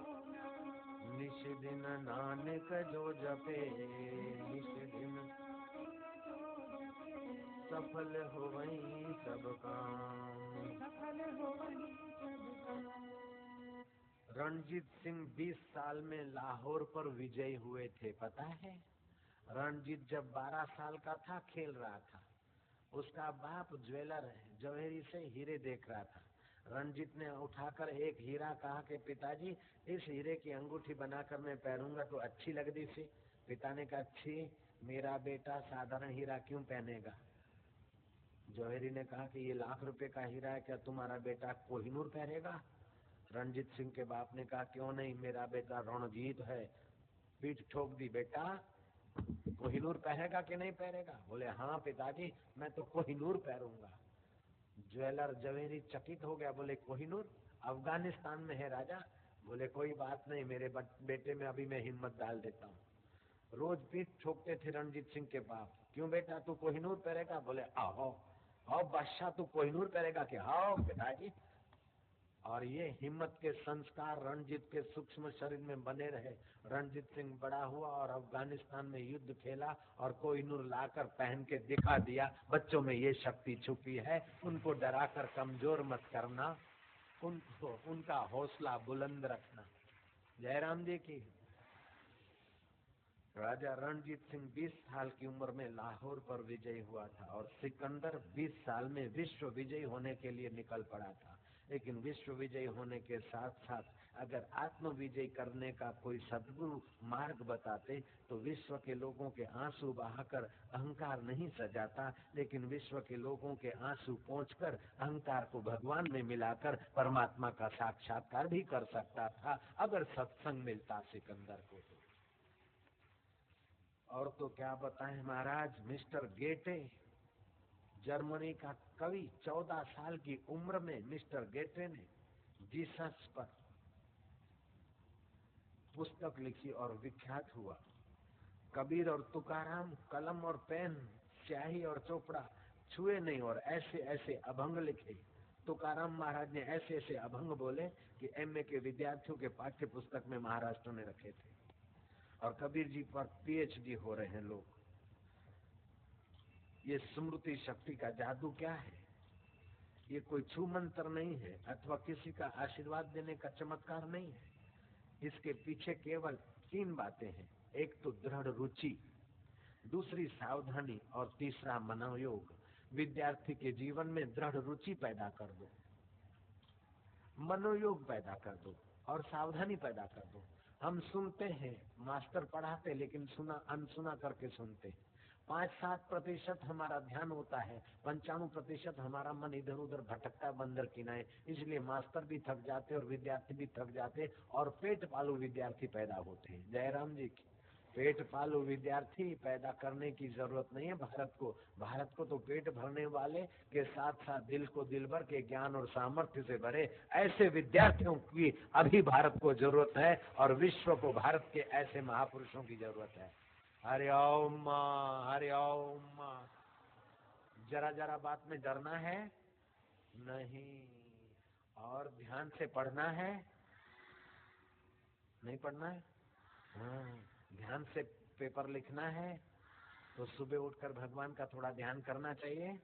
निश दिन नानक जो जपे, निश दिन सफल हो वही सब काम, सफल हो वही सब काम। रणजीत सिंह 20 साल में लाहौर पर विजयी हुए थे, पता है? रणजीत जब 12 साल का था खेल रहा था, उसका बाप ज्वेलर है, जवेरी से हीरे देख रहा था। रंजीत ने उठाकर एक हीरा कहा कि पिताजी इस हीरे की अंगूठी बनाकर मैं पहनूंगा तो अच्छी लगती थी। पिता ने कहा अच्छी, मेरा बेटा साधारण हीरा क्यों पहनेगा। जौहरी ने कहा कि ये लाख रुपए का हीरा है, क्या तुम्हारा बेटा कोहिनूर पहनेगा। रणजीत सिंह के बाप ने कहा क्यों नहीं, मेरा बेटा रणजीत है। पीठ ठोक दी, बेटा कोहिनूर पहनेगा कि नहीं पहनेगा। बोले हाँ पिताजी मैं तो कोहिनूर पहनूंगा। ज्वेलर जवेरी चकित हो गया, बोले कोहिनूर अफगानिस्तान में है राजा। बोले कोई बात नहीं, मेरे बेटे में अभी मैं हिम्मत डाल देता हूँ। रोज पीठ ठोकते थे रणजीत सिंह के बाप, क्यों बेटा तू कोहिनूर पहनेगा। बोले आओ आओ बादशाह तू कोहिनूर पहनेगा कि हाँ पिताजी। और ये हिम्मत के संस्कार रणजीत के सूक्ष्म शरीर में बने रहे। रणजीत सिंह बड़ा हुआ और अफगानिस्तान में युद्ध खेला और कोहिनूर लाकर पहन के दिखा दिया, बच्चों में ये शक्ति छुपी है, उनको डराकर कमजोर मत करना, उनको उनका हौसला बुलंद रखना। जयराम जी की। राजा रणजीत सिंह 20 साल की उम्र में लाहौर पर विजयी हुआ था और सिकंदर 20 साल में विश्व विजयी होने के लिए निकल पड़ा था। लेकिन विश्व विजयी होने के साथ साथ अगर आत्म विजय करने का कोई सद्गुरु मार्ग बताते तो विश्व के लोगों के आंसू बहाकर अहंकार नहीं सजाता, लेकिन विश्व के लोगों के आंसू पोंछकर अहंकार को भगवान में मिलाकर परमात्मा का साक्षात्कार भी कर सकता था अगर सत्संग मिलता सिकंदर को। और तो क्या बताएं महाराज, मिस्टर गेटे जर्मनी का कवि 14 साल की उम्र में मिस्टर गेटे ने जीसस पर पुस्तक लिखी और विख्यात हुआ। कबीर और तुकाराम कलम और पेन स्याही और चोपड़ा छुए नहीं और ऐसे ऐसे अभंग लिखे। तुकाराम महाराज ने ऐसे ऐसे अभंग बोले कि एमए के विद्यार्थियों के पाठ्य पुस्तक में महाराष्ट्र ने रखे थे। और कबीर जी पर पीएचडी हो रहे हैं लोग। ये स्मृति शक्ति का जादू क्या है? ये कोई छू मंत्र नहीं है अथवा किसी का आशीर्वाद देने का चमत्कार नहीं है। इसके पीछे केवल 3 बातें हैं। एक तो दृढ़ रुचि, दूसरी सावधानी और तीसरा मनोयोग। विद्यार्थी के जीवन में दृढ़ रुचि पैदा कर दो, मनोयोग पैदा कर दो और सावधानी पैदा कर दो। हम सुनते हैं, मास्टर पढ़ाते लेकिन अनसुना करके सुनते हैं। 5-7% हमारा ध्यान होता है, 95% हमारा मन इधर उधर भटकता बंदर किनारे। इसलिए मास्टर भी थक जाते और विद्यार्थी भी थक जाते और पेट पालू विद्यार्थी पैदा होते हैं। जयराम जी की। पेट पालू विद्यार्थी पैदा करने की जरूरत नहीं है भारत को तो पेट भरने वाले के साथ साथ दिल को दिलभर के ज्ञान और सामर्थ्य से भरे ऐसे विद्यार्थियों की अभी भारत को जरूरत है और विश्व को भारत के ऐसे महापुरुषों की जरूरत है। हरि ओम हरि ओम। जरा जरा बात में डरना है नहीं और ध्यान से पढ़ना है, नहीं पढ़ना है। हाँ, ध्यान से पेपर लिखना है तो सुबह उठकर भगवान का थोड़ा ध्यान करना चाहिए।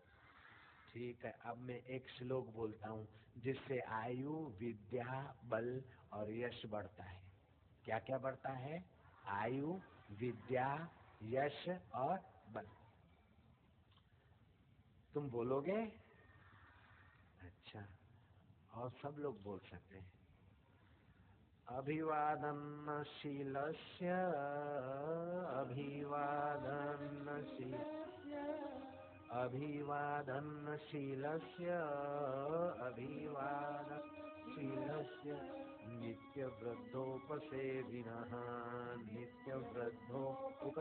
ठीक है, अब मैं एक श्लोक बोलता हूँ जिससे आयु, विद्या, बल और यश बढ़ता है। क्या क्या बढ़ता है? आयु, विद्या, यश और बल। तुम बोलोगे? अच्छा, और सब लोग बोल सकते हैं। अभिवादनशीलस्य नित्यवृद्धोपसेविनः नित्यं वृद्धोपसेविनः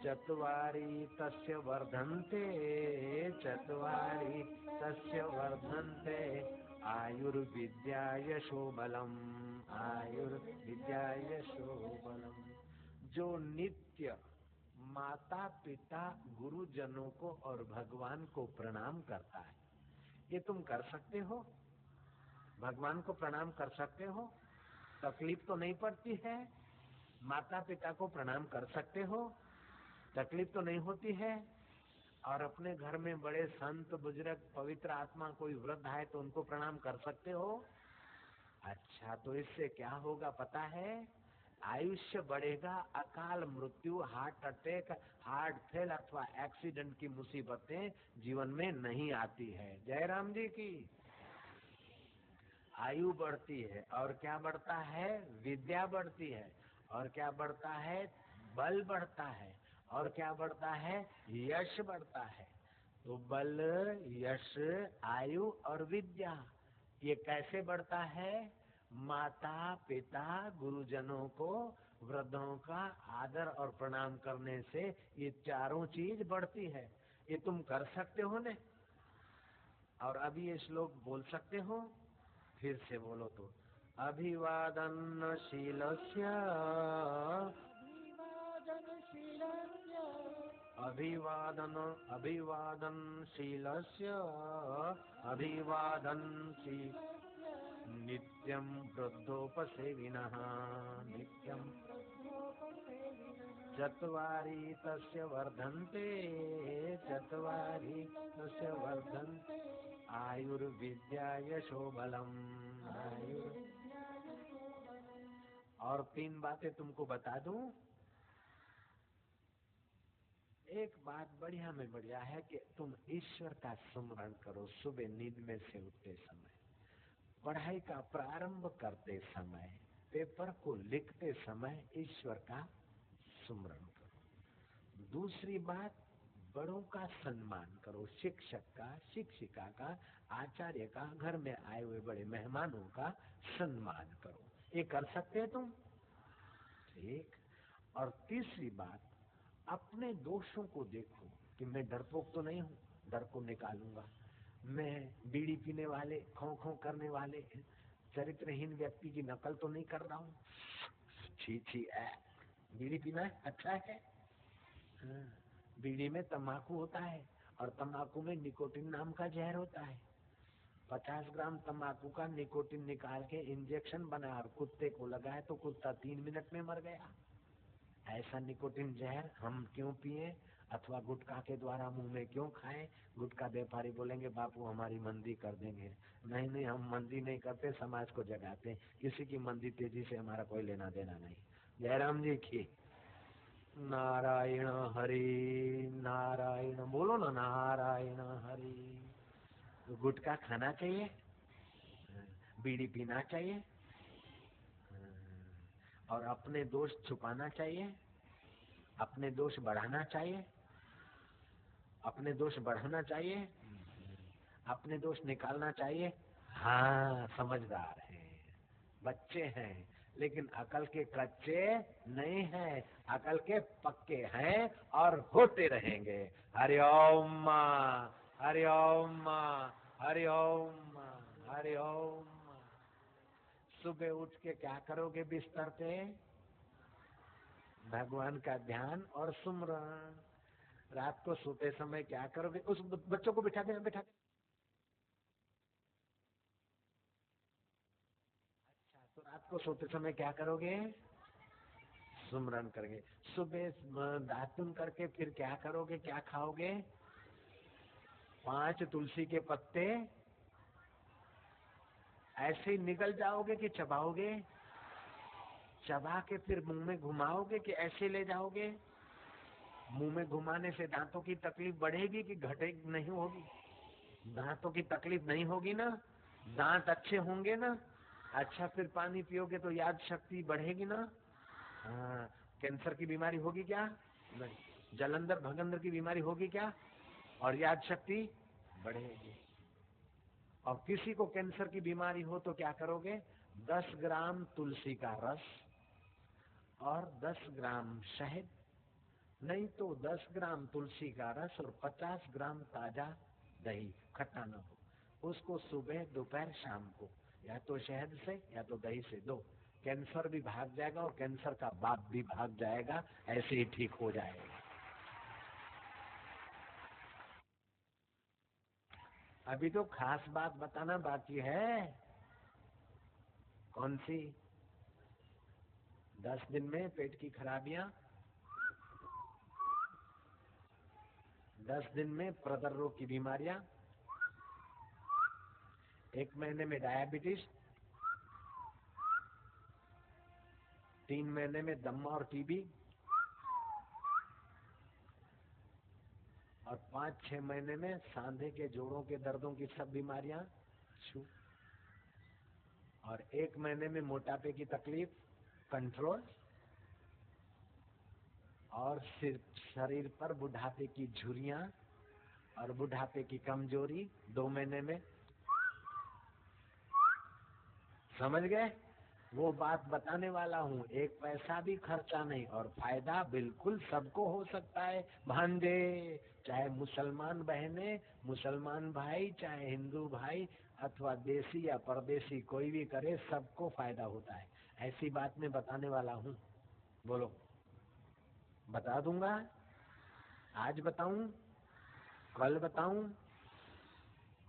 चत्वारि तस्य वर्धन्ते आयुर्विद्या यशो बलम्। जो नित्य माता पिता गुरुजनों को और भगवान को प्रणाम करता है, ये तुम कर सकते हो? भगवान को प्रणाम कर सकते हो? तकलीफ तो नहीं पड़ती है? माता पिता को प्रणाम कर सकते हो? तकलीफ तो नहीं होती है? और अपने घर में बड़े संत बुजुर्ग पवित्र आत्मा कोई वृद्ध है तो उनको प्रणाम कर सकते हो? अच्छा, तो इससे क्या होगा पता है? आयुष्य बढ़ेगा, अकाल मृत्यु, हार्ट अटैक, हार्ट फेल अथवा एक्सीडेंट की मुसीबतें जीवन में नहीं आती है। जयराम जी की। आयु बढ़ती है और क्या बढ़ता है? विद्या बढ़ती है और क्या बढ़ता है? बल बढ़ता है और क्या बढ़ता है? यश बढ़ता है। तो बल, यश, आयु और विद्या ये कैसे बढ़ता है? माता पिता गुरुजनों को, वृद्धों का आदर और प्रणाम करने से ये चारों चीज बढ़ती है। ये तुम कर सकते हो ने? और अभी ये श्लोक बोल सकते हो? फिर से बोलो तो। अभिवादन शीलस्य अभिवादन शीलस्य अभिवादन शील नित्यं वृद्धोपसेविनः नित्यं चत्वारि तस्य वर्धन्ते चत्वारि तस्य वर्धन्ते आयुर्विद्या यशो बलम। और 3 बातें तुमको बता दूं। एक बात बढ़िया में बढ़िया है कि तुम ईश्वर का स्मरण करो। सुबह नींद में से उठते समय, पढ़ाई का प्रारंभ करते समय, पेपर को लिखते समय ईश्वर का स्मरण करो। दूसरी बात, बड़ों का सम्मान करो। शिक्षक का, शिक्षिका का, आचार्य का, घर में आए हुए बड़े मेहमानों का सम्मान करो। ये कर सकते हैं तुम? ठीक। और तीसरी बात, अपने दोषों को देखो कि मैं डरपोक तो नहीं हूँ, डर को निकालूंगा। मैं बीड़ी पीने वाले, खो खो करने वाले, चरित्रहीन व्यक्ति की नकल तो नहीं कर रहा हूँ। छी छी, बीड़ी पीना अच्छा है। बीड़ी में तंबाकू होता है और तंबाकू में निकोटिन नाम का जहर होता है। 50 ग्राम तंबाकू का निकोटिन निकाल के इंजेक्शन बना और कुत्ते को लगाए तो कुत्ता 3 मिनट में मर गया। ऐसा निकोटिन जहर हम क्यों पिए अथवा गुटखा के द्वारा मुंह में क्यों खाएं? गुटखा व्यापारी बोलेंगे बापू हमारी मंदी कर देंगे। नहीं नहीं, हम मंदी नहीं करते, समाज को जगाते। किसी की मंदी तेजी से हमारा कोई लेना देना नहीं। जयराम जी की। नारायण हरि नारायण, बोलो ना, नारायण हरि। तो गुटखा खाना चाहिए, बीड़ी पीना चाहिए और अपने दोष छुपाना चाहिए, अपने दोष बढ़ाना चाहिए, अपने दोष बढ़ाना चाहिए, अपने दोष निकालना चाहिए। हाँ, समझदार हैं, बच्चे हैं, लेकिन अकल के कच्चे नहीं हैं, अकल के पक्के हैं और होते रहेंगे। हरि ओम हरि ओम हरि ओम हरि ओम। सुबह उठ के क्या करोगे? बिस्तर पे भगवान का ध्यान और सुमरन। रात को सोते समय क्या करोगे? उस बच्चों को बिठा दे। अच्छा, तो रात को सोते समय क्या करोगे? सुमरन करेंगे। सुबह दातुन करके फिर क्या करोगे? क्या खाओगे? 5 तुलसी के पत्ते ऐसे ही निगल जाओगे कि चबाओगे? चबा के फिर मुंह में घुमाओगे कि ऐसे ले जाओगे? मुंह में घुमाने से दांतों की तकलीफ बढ़ेगी कि घटेगी? नहीं होगी। दांतों की तकलीफ नहीं होगी ना, दांत अच्छे होंगे ना। अच्छा, फिर पानी पियोगे तो याद शक्ति बढ़ेगी ना। हाँ, कैंसर की बीमारी होगी क्या? नहीं। जलंधर भगंदर की बीमारी होगी क्या? और याद शक्ति बढ़ेगी। और किसी को कैंसर की बीमारी हो तो क्या करोगे? 10 ग्राम तुलसी का रस और 10 ग्राम शहद, नहीं तो 10 ग्राम तुलसी का रस और 50 ग्राम ताजा दही, खट्टा न हो, उसको सुबह दोपहर शाम को या तो शहद से या तो दही से दो। कैंसर भी भाग जाएगा और कैंसर का बाप भी भाग जाएगा, ऐसे ही ठीक हो जाएगा। अभी तो खास बात बताना बाकी है। कौन सी? 10 दिन में पेट की खराबियां, 10 दिन में प्रदर रोग की बीमारियां, 1 महीने में डायबिटीज, 3 महीने में दम्मा और टीबी, और 5-6 महीने में सांधे के जोड़ों के दर्दों की सब बीमारियां छू, और 1 महीने में मोटापे की तकलीफ कंट्रोल, और सिर्फ शरीर पर बुढ़ापे की झुर्रियां और बुढ़ापे की कमजोरी 2 महीने में। समझ गए? वो बात बताने वाला हूँ, 1 पैसा भी खर्चा नहीं, और फायदा बिल्कुल सबको हो सकता है। भांजे, चाहे मुसलमान बहने, मुसलमान भाई, चाहे हिंदू भाई, अथवा देसी या परदेसी, कोई भी करे, सबको फायदा होता है। ऐसी बात मैं बताने वाला हूँ। बोलो, बता दूंगा। आज बताऊं, कल बताऊं,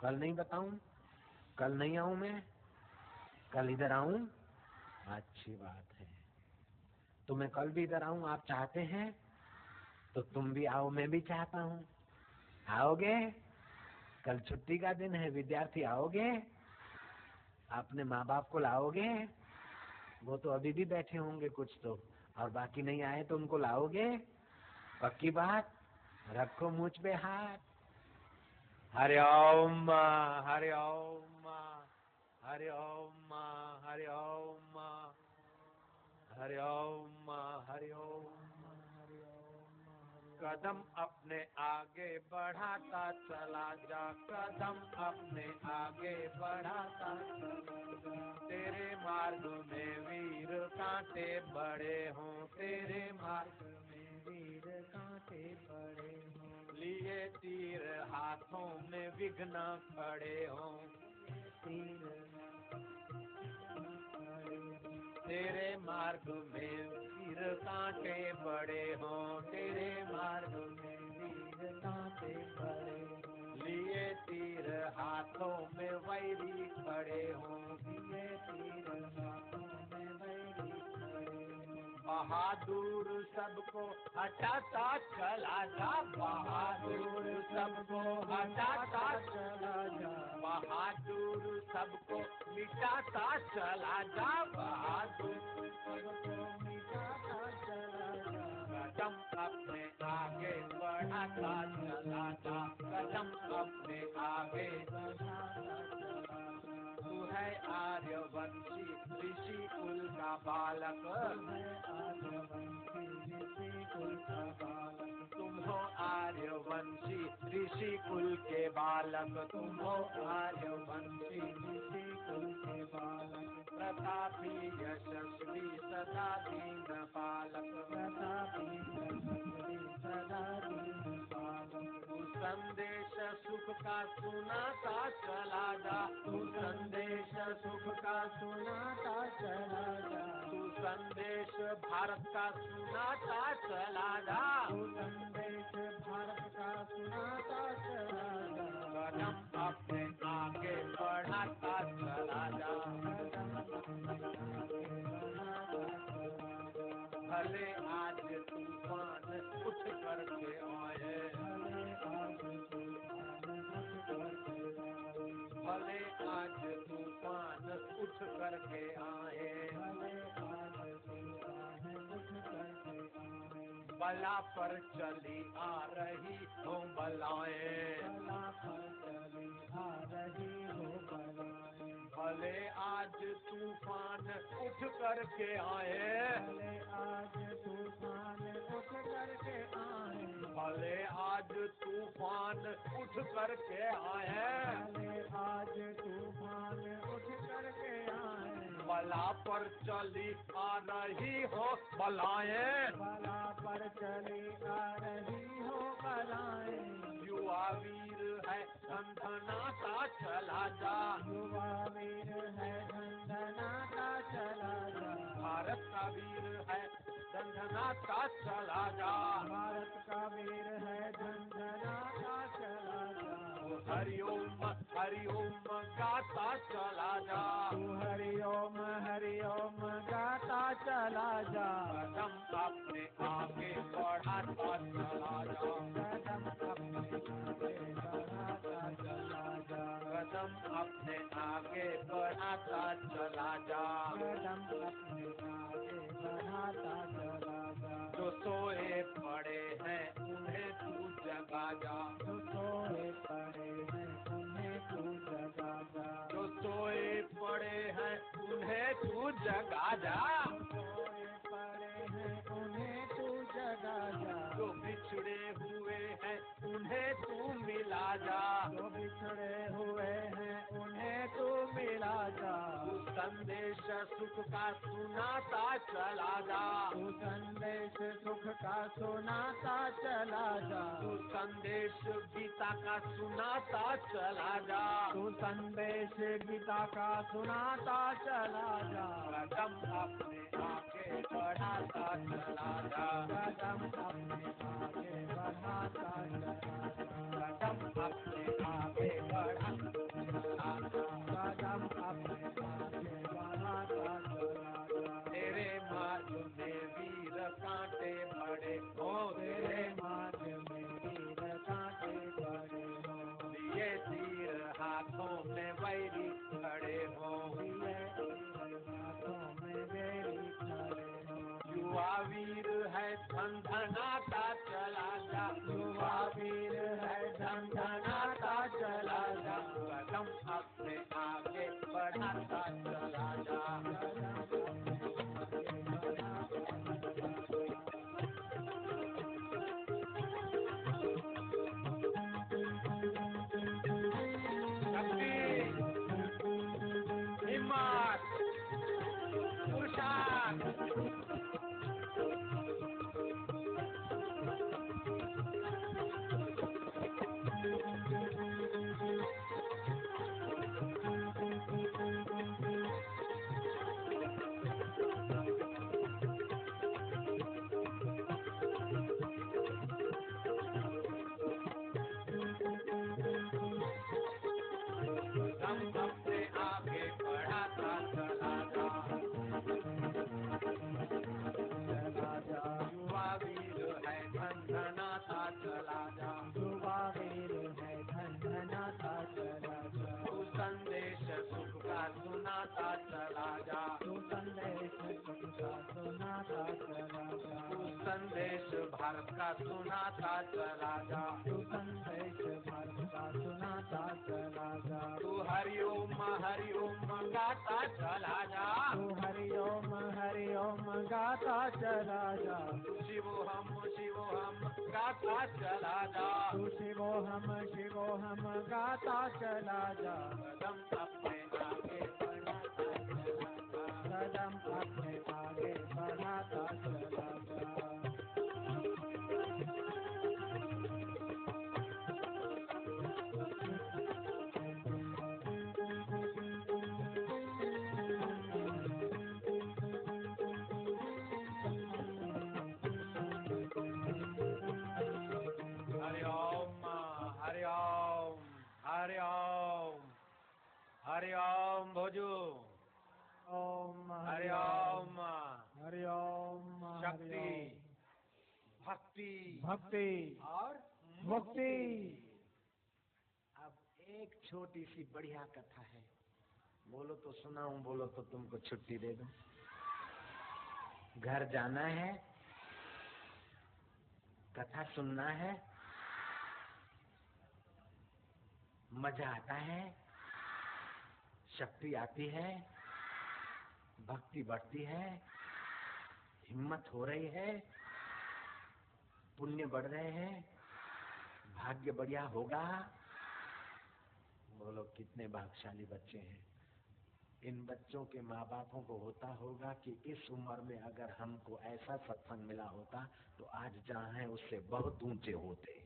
कल नहीं बताऊं, कल नहीं आऊं मैं, कल इधर आऊं? अच्छी बात है। तो मैं कल भी इधर आऊं, आप चाहते हैं तो तुम भी आओ, मैं भी चाहता हूं। आओगे? कल छुट्टी का दिन है, विद्यार्थी आओगे? अपने माँ बाप को लाओगे? वो तो अभी भी बैठे होंगे कुछ तो, और बाकी नहीं आए तो उनको लाओगे? पक्की बात? रखो मुझ पे हाथ। हरि ओम, हरि ओम, हरि ओम, हरि ओम, हरि ओम, हरि ओम। कदम अपने आगे बढ़ाता चला जा, कदम अपने आगे बढ़ाता चला जा। तेरे मार्ग में वीर कांटे बड़े हों, तेरे मार्ग में वीर कांटे बड़े हों। लिए तीर हाथों में विघ्न खड़े हों, तेरे मार्ग में वीर कांटे बड़े हों, तेरे मार्ग में वीर कांटे बड़े हों। लिए तीर हाथों में वैरी खड़े हों, लिए तीर हाथों में वैरी खड़े हों। बहादुर सबको हटाता चला जा, बहादुर सबको हटाता चला जा, बहादुर सबको मिटाता चला जा, बहादुर सबको मिटाता चला जा। कदम अपने आगे बढ़ाता चला जा, कदम अपने आगे बढ़ाता चला जा। तू है आर्यवंशी ऋषि कुल का बालक, तुम हो आर्यवंशी ऋषि कुल के बालक, तुम हो आर्यवंशी ऋषि कुल के बालक। प्रतापी यशस्वी सदा दीन पालक, प्रतापी यशस्वी सदा दीन पालक। तू संदेश सुख का सुनाता चला जा, तू संदेश सुख का सुनाता चला जा। तू संदेश भारत का सुनाता चला जा, तू संदेश भारत का सुनाता चला जा। कदम अपने आगे बढ़ाता चला जा, भले आज तूफान उठ करके आए, भले आज तूफान उठ करके आए, बला पर चली आ रही हो बलाएं, बला पर चली आ रही हो बलाएं। भले आज तूफान उठ करके आए, भले आज तूफान उठ करके आए, भले आज तूफान उठ करके आए, भले आज तूफान उठ करके आए। बला पर चली आ रही हो बलाएं, बला पर चली आ रही हो बलाएं। युवा वीर है धंधनाता चला जा, युवा वीर है धंधनाता चला जा। भारत का वीर है धंधनाता चला जा, भारत का वीर है धंधनाता चला जा। हरिओम हरिओम गाता चला जा, हरिओम हरिओम गाता चला जा। कदम अपने आगे बढ़ाता चला जा, कदम अपने आगे बढ़ाता चला जा, कदम अपने आगे बढ़ाता चला जा, कदम अपने आगे बढ़ा
जा।
जो सोए पड़े हैं उन्हें तू जगा जा।
जो सोए पड़े हैं उन्हें तू जगा जा।
सोए पड़े हैं उन्हें तू जगा जा।
जो बिछड़े हुए हैं उन्हें तू मिला जा।
जो बिछड़े हुए हैं उन्हें तू मिला जा।
तू संदेश सुख का सुनाता चला जा।
तू संदेश सुख का सुनाता चला जा।
तू संदेश गीता का सुनाता चला जा।
तू संदेश गीता का सुनाता चला जा।
कदम अपने आगे बढ़ाता चला जा।
कदम अपने आगे बढ़ाता चला जा।
कदम अपने आगे बढ़ाता चला जा।
कदम अपने आगे बढ़ाता चला जा।
तेरे मार्ग में वीर कांटे पड़े हो।
तेरे मार्ग में वीर कांटे पड़े हो।
लिए तीर हाथों में वैरी खड़े हो।
लिए तीर हाथों में बेरी खड़े हो।
युवा वीर है धनधनाता चला जा।
युवा वीर है धनधनाता चला जा।
कदम अपने आगे बढ़ाता चला जा। शक्ति, हिम्मत, पुरुषार्थ। कदम अपने आगे बढ़ाता चला जा।
चला जा।
युवा वीर है धनधनाता चला जा।
युवा वीर है धनधनाता चला जा।
तू संदेश सुख का सुनाता चला जा।
तू संदेश सुख का सुनाता चला जा।
तू संदेश भारत का सुनाता चला जा।
तू संदेश भारत का सुनाता चला जा।
तू हरिओम गाता चला जा।
तू हरिओम गाता चला जा।
तू शिवोहम गाता चला जा।
तू शिवोहम गाता चला जा।
कदम अपने आगे बढ़ाता चला जा।
कदम अपने आगे बढ़ाता चला जा।
हरिओम हरिओम हरिओम हरिओम भोजू।
ओम
हरिओम
हरिओम
शक्ति, भक्ति
भक्ति
और
मुक्ति।
अब एक छोटी सी बढ़िया कथा है, बोलो तो सुनाऊं, बोलो तो तुमको छुट्टी दे दूं। घर जाना है, कथा सुनना है, मजा आता है, शक्ति आती है, भक्ति बढ़ती है, हिम्मत हो रही है, पुण्य बढ़ रहे हैं, भाग्य बढ़िया होगा। बोलो कितने भाग्यशाली बच्चे हैं। इन बच्चों के माँ बापों को होता होगा कि इस उम्र में अगर हमको ऐसा सत्संग मिला होता तो आज जहाँ है उससे बहुत ऊंचे होते।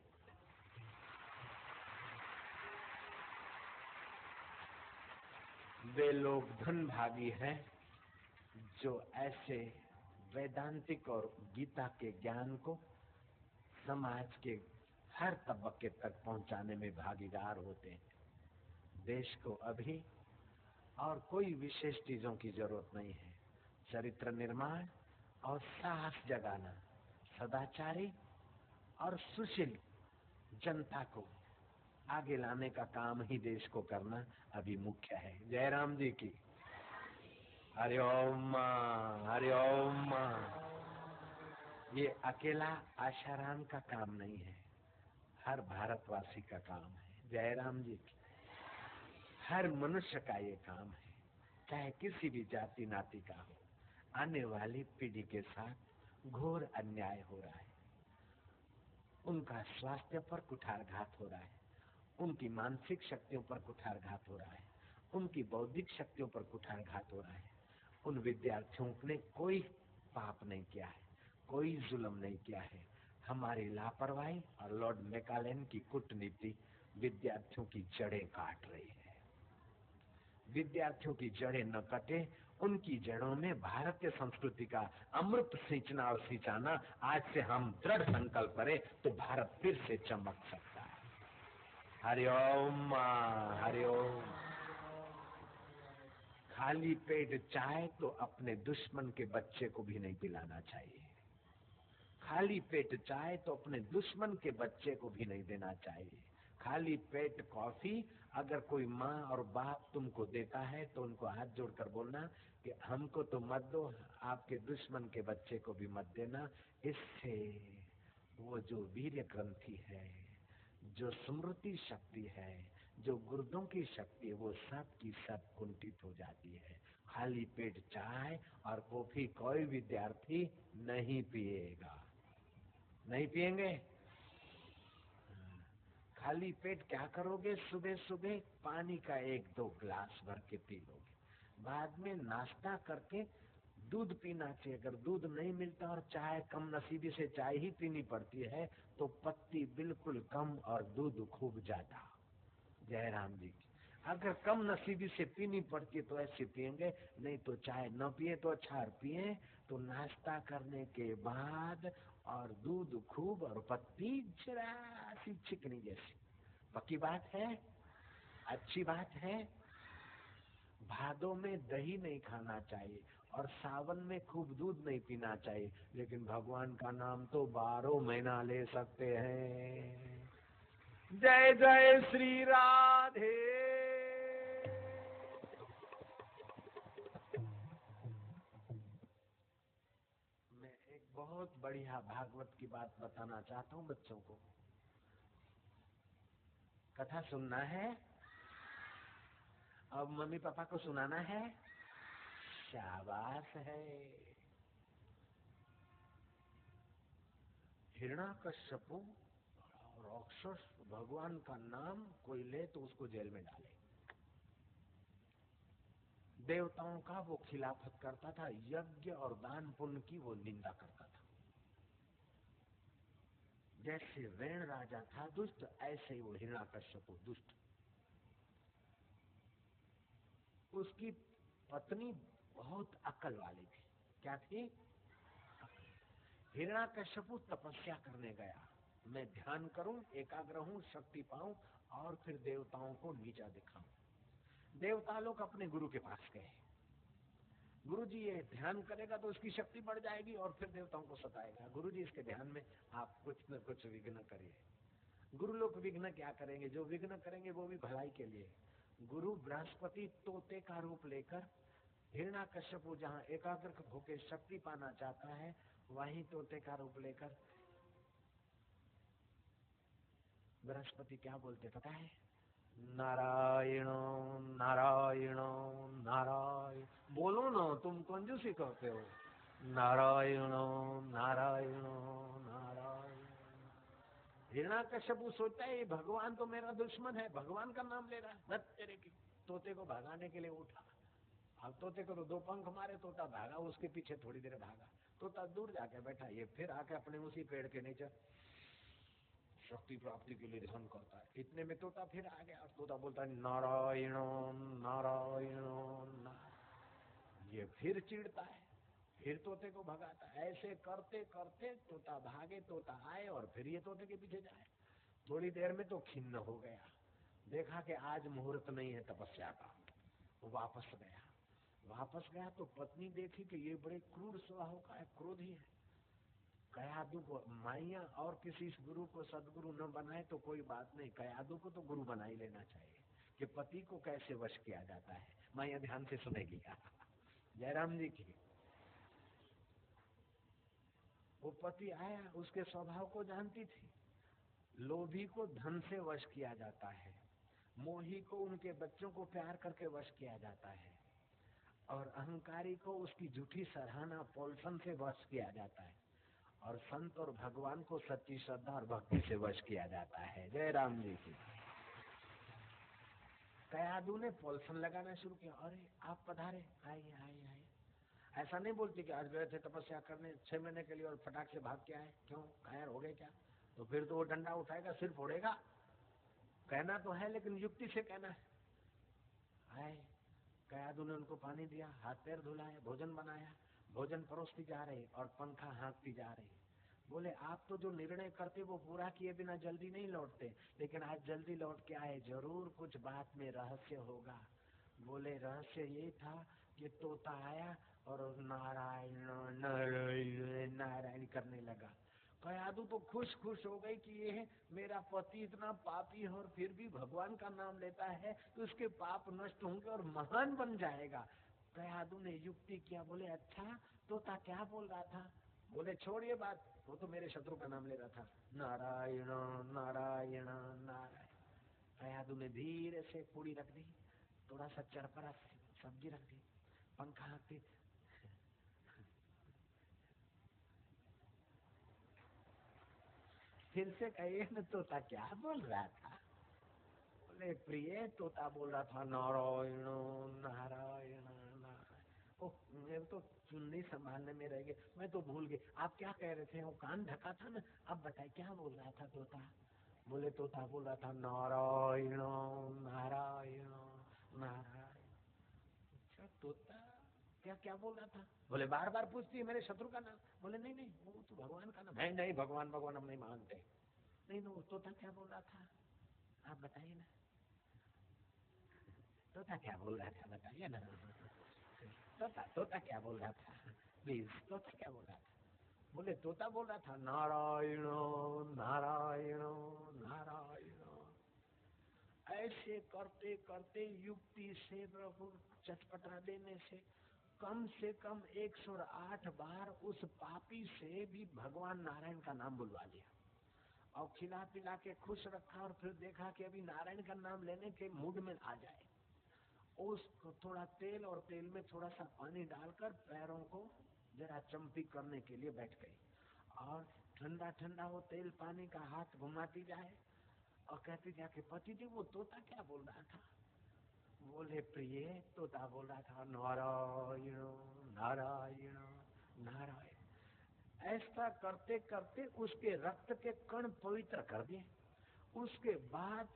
वे लोग धन भागी हैं जो ऐसे वैदांतिक और गीता के ज्ञान को समाज के हर तबके तक पहुंचाने में भागीदार होते हैं। देश को अभी और कोई विशेष चीजों की जरूरत नहीं है। चरित्र निर्माण और साहस जगाना, सदाचारी और सुशील जनता को आगे लाने का काम ही देश को करना अभी मुख्य है। जयराम जी की हरिओम हरिओम। ये अकेला आशाराम का काम नहीं है,
हर भारतवासी का काम है, जयराम जी, हर मनुष्य का ये काम है, चाहे किसी भी जाति नाती का हो। आने वाली पीढ़ी के साथ घोर अन्याय हो रहा है, उनका स्वास्थ्य पर कुठारघात हो रहा है, उनकी मानसिक शक्तियों पर कुठारघात हो रहा है, उनकी बौद्धिक शक्तियों पर कुठारघात हो रहा है। उन विद्यार्थियों ने कोई पाप नहीं किया है, कोई जुल्म नहीं किया है। हमारी लापरवाही और लॉर्ड मैकालेन की कूटनीति विद्यार्थियों की जड़ें काट रही है। विद्यार्थियों की जड़ें न कटे, उनकी जड़ों में भारतीय संस्कृति का अमृत सिंचना और सिंचाना आज से हम दृढ़ संकल्प करें तो भारत फिर से चमक सकता है। हरिओम हरिओम। खाली पेट चाय तो अपने दुश्मन के बच्चे को भी नहीं पिलाना चाहिए। खाली पेट चाय तो अपने दुश्मन के बच्चे को भी नहीं देना चाहिए। खाली पेट कॉफी अगर कोई माँ और बाप तुमको देता है तो उनको हाथ जोड़कर बोलना कि हमको तो मत दो, आपके दुश्मन के बच्चे को भी मत देना। इससे वो जो वीर्य ग्रंथि है, जो स्मृति शक्ति है, जो गुर्दों की शक्ति है, वो सब की सब कुंठित हो जाती है। खाली पेट चाय और कॉफी कोई विद्यार्थी नहीं पिएगा, नहीं पिएंगे। खाली पेट क्या करोगे? सुबह सुबह पानी का 1-2 गिलास भर के पी लोगे। बाद में नाश्ता करके दूध पीना चाहिए। अगर दूध नहीं मिलता और चाय कम नसीबी से चाय ही पीनी पड़ती है तो पत्ती बिल्कुल कम और दूध खूब ज्यादा। जयराम जी की अगर कम नसीबी से पीनी पड़ती है तो ऐसे पिएंगे, नहीं तो चाय न पिए तो अच्छा, पिए तो नाश्ता करने के बाद और दूध खूब और पत्ती जरा सी चिकनी जैसी। पक्की बात है, अच्छी बात है। भादों में दही नहीं खाना चाहिए और सावन में खूब दूध नहीं पीना चाहिए, लेकिन भगवान का नाम तो 12 महीना ले सकते हैं। जय जय श्री राधे। मैं एक बहुत बढ़िया भागवत की बात बताना चाहता हूँ बच्चों को। कथा सुनना है, अब मम्मी पापा को सुनाना है। शाबाश है। हिरण्याकश्यपु राक्षस भगवान का नाम कोई ले तो उसको जेल में डाले। देवताओं का वो खिलाफत करता था, यज्ञ और दान पुण्य की वो निंदा करता था। जैसे वेण राजा था दुष्ट, ऐसे ही वो हिरण्याकश्यपु दुष्ट। उसकी पत्नी बहुत अक्ल वाली थी। क्या थी? हिरण्याकश्यपु तपस्या करने गया, मैं ध्यान करूं, एकाग्र हूं, शक्ति पाऊं और फिर देवताओं को नीचा दिखाऊं। देवता लोग अपने गुरु के पास गए। गुरु जी ये ध्यान करेगा तो उसकी शक्ति बढ़ जाएगी और फिर देवताओं को सताएगा। गुरु जी इसके ध्यान में आप कुछ न कुछ विघ्न करिए। गुरु लोग विघ्न क्या करेंगे? जो विघ्न करेंगे वो भी भलाई के लिए। गुरु बृहस्पति तोते का रूप लेकर हिरण्याकश्यपु जहाँ एकाग्र होकर शक्ति पाना चाहता है, वहीं तोते का रूप लेकर बृहस्पति क्या बोलते पता है? नारायण नारायण नारायण। बोलो ना, तुम कंजूसी करते हो। नारायण नारायण नारायण। हिरण्याकश्यपु सोचता है ये भगवान तो मेरा दुश्मन है, भगवान का नाम ले रहा है। मत तेरे की। तोते को भगाने के लिए उठा। अब तोते को तो 2 पंख मारे, तोता भागा, उसके पीछे थोड़ी देर भागा, तोता दूर जाके बैठा। ये फिर आके अपने उसी पेड़ के नीचे शक्ति प्राप्ति के लिए ध्यान करता है। इतने में तोता फिर आ गया। तोता बोलता है नारायण नारायण नारायण। ये फिर चिढ़ता है, फिर तोते को भगाता है। ऐसे करते करते तोता भागे, तोता आए और फिर ये तोते के पीछे जाए। थोड़ी देर में तो खिन्न हो गया, देखा कि आज मुहूर्त नहीं है तपस्या का, वापस गया। वापस गया तो पत्नी देखी कि ये बड़े क्रूर स्वभाव का है, क्रोधी है। कयादू को माइया और किसी गुरु को सदगुरु न बनाए तो कोई बात नहीं, कयादू को तो गुरु बना ही लेना चाहिए कि पति को कैसे वश किया जाता है। माइया ध्यान से सुनेगी। जयराम जी की। वो पति आया, उसके स्वभाव को जानती थी,
लोभी को धन से वश किया जाता है, मोही को उनके बच्चों को प्यार करके वश किया जाता है, और अहंकारी को उसकी झूठी सराहना पोलसन से वश किया जाता है, और संत और भगवान को सच्ची श्रद्धा और भक्ति से वश किया जाता है। जय राम जी की। कयादू ने पोलसन लगाना शुरू किया, अरे आप पधारे, आइए आइए आइए। ऐसा नहीं बोलती कि आज गए थे तपस्या करने 6 महीने के लिए और फटाक से भाग के आए, क्यों घायल हो गए क्या? तो फिर तो वो डंडा उठाएगा, सिर फोड़ेगा। कहना तो है लेकिन युक्ति से कहना है। आए, कयादू ने उनको पानी दिया, हाथ पैर धुलाए, भोजन बनाया, भोजन परोसती जा रही और पंखा हाँकती जा रही। बोले आप तो जो निर्णय करते वो पूरा किए बिना जल्दी नहीं लौटते, लेकिन आज जल्दी लौट के आए, जरूर कुछ बात में रहस्य होगा। बोले रहस्य ये था कि तोता आया और नारायण नारायण नारायण करने लगा। कयादू तो खुश हो गई कि ये है मेरा पति इतना पापी है और फिर भी भगवान का नाम लेता है तो उसके पाप नष्ट होंगे और महान बन जाएगा। कयादू ने युक्ति किया, बोले अच्छा तोता क्या बोल रहा था? बोले छोड़िए बात, वो तो मेरे शत्रु का नाम ले रहा था, नारायण नारायण नारायण। कयादू ने धीरे से पूड़ी रख दी, थोड़ा सा चरपरा सब्जी रख दी, पंखा हाँकती, फिर से कहिए न तोता क्या बोल रहा था? बोले प्रिय तोता बोल रहा था नारायण नारायण नारायण। ओह मेरे तो चुन्नी संभालने में रह गए, मैं तो भूल गई, आप क्या कह रहे थे? वो कान ढका था ना, अब बताइए क्या बोल रहा था तोता? बोले तोता बोल रहा था नारायण नारायण नारायण। अच्छा तोता क्या क्या बोल रहा था? बोले बार बार पूछती है मेरे शत्रु का नाम। बोले नहीं नहीं वो तो भगवान का नाम है। नहीं भगवान भगवान हम नहीं मानते। नहीं वो तोता क्या बोल रहा था आप बताइए ना, तोता क्या बोल रहा था बताइए ना, तोता क्या बोल रहा था प्लीज, तोता क्या बोल रहा था? बोले तोता बोल रहा था नारायण नारायण नारायण। ऐसे करते करते युक्ति से प्रभु चटपटा देने से कम 108 बार उस पापी से भी भगवान नारायण का नाम बुलवा लिया और खिला पिला के खुश रखा, और फिर देखा कि अभी नारायण का नाम लेने के मूड में आ जाए। उसको थोड़ा तेल और तेल में थोड़ा सा पानी डालकर पैरों को जरा चंपी करने के लिए बैठ गई, और ठंडा ठंडा वो तेल पानी का हाथ घुमाती जाए और कहती जाके पति जी वो तोता क्या बोल रहा था? बोले प्रिय तोता बोल रहा था नारायण नारायण नारायण। ऐसा करते करते उसके रक्त के कण पवित्र कर दिए। उसके बाद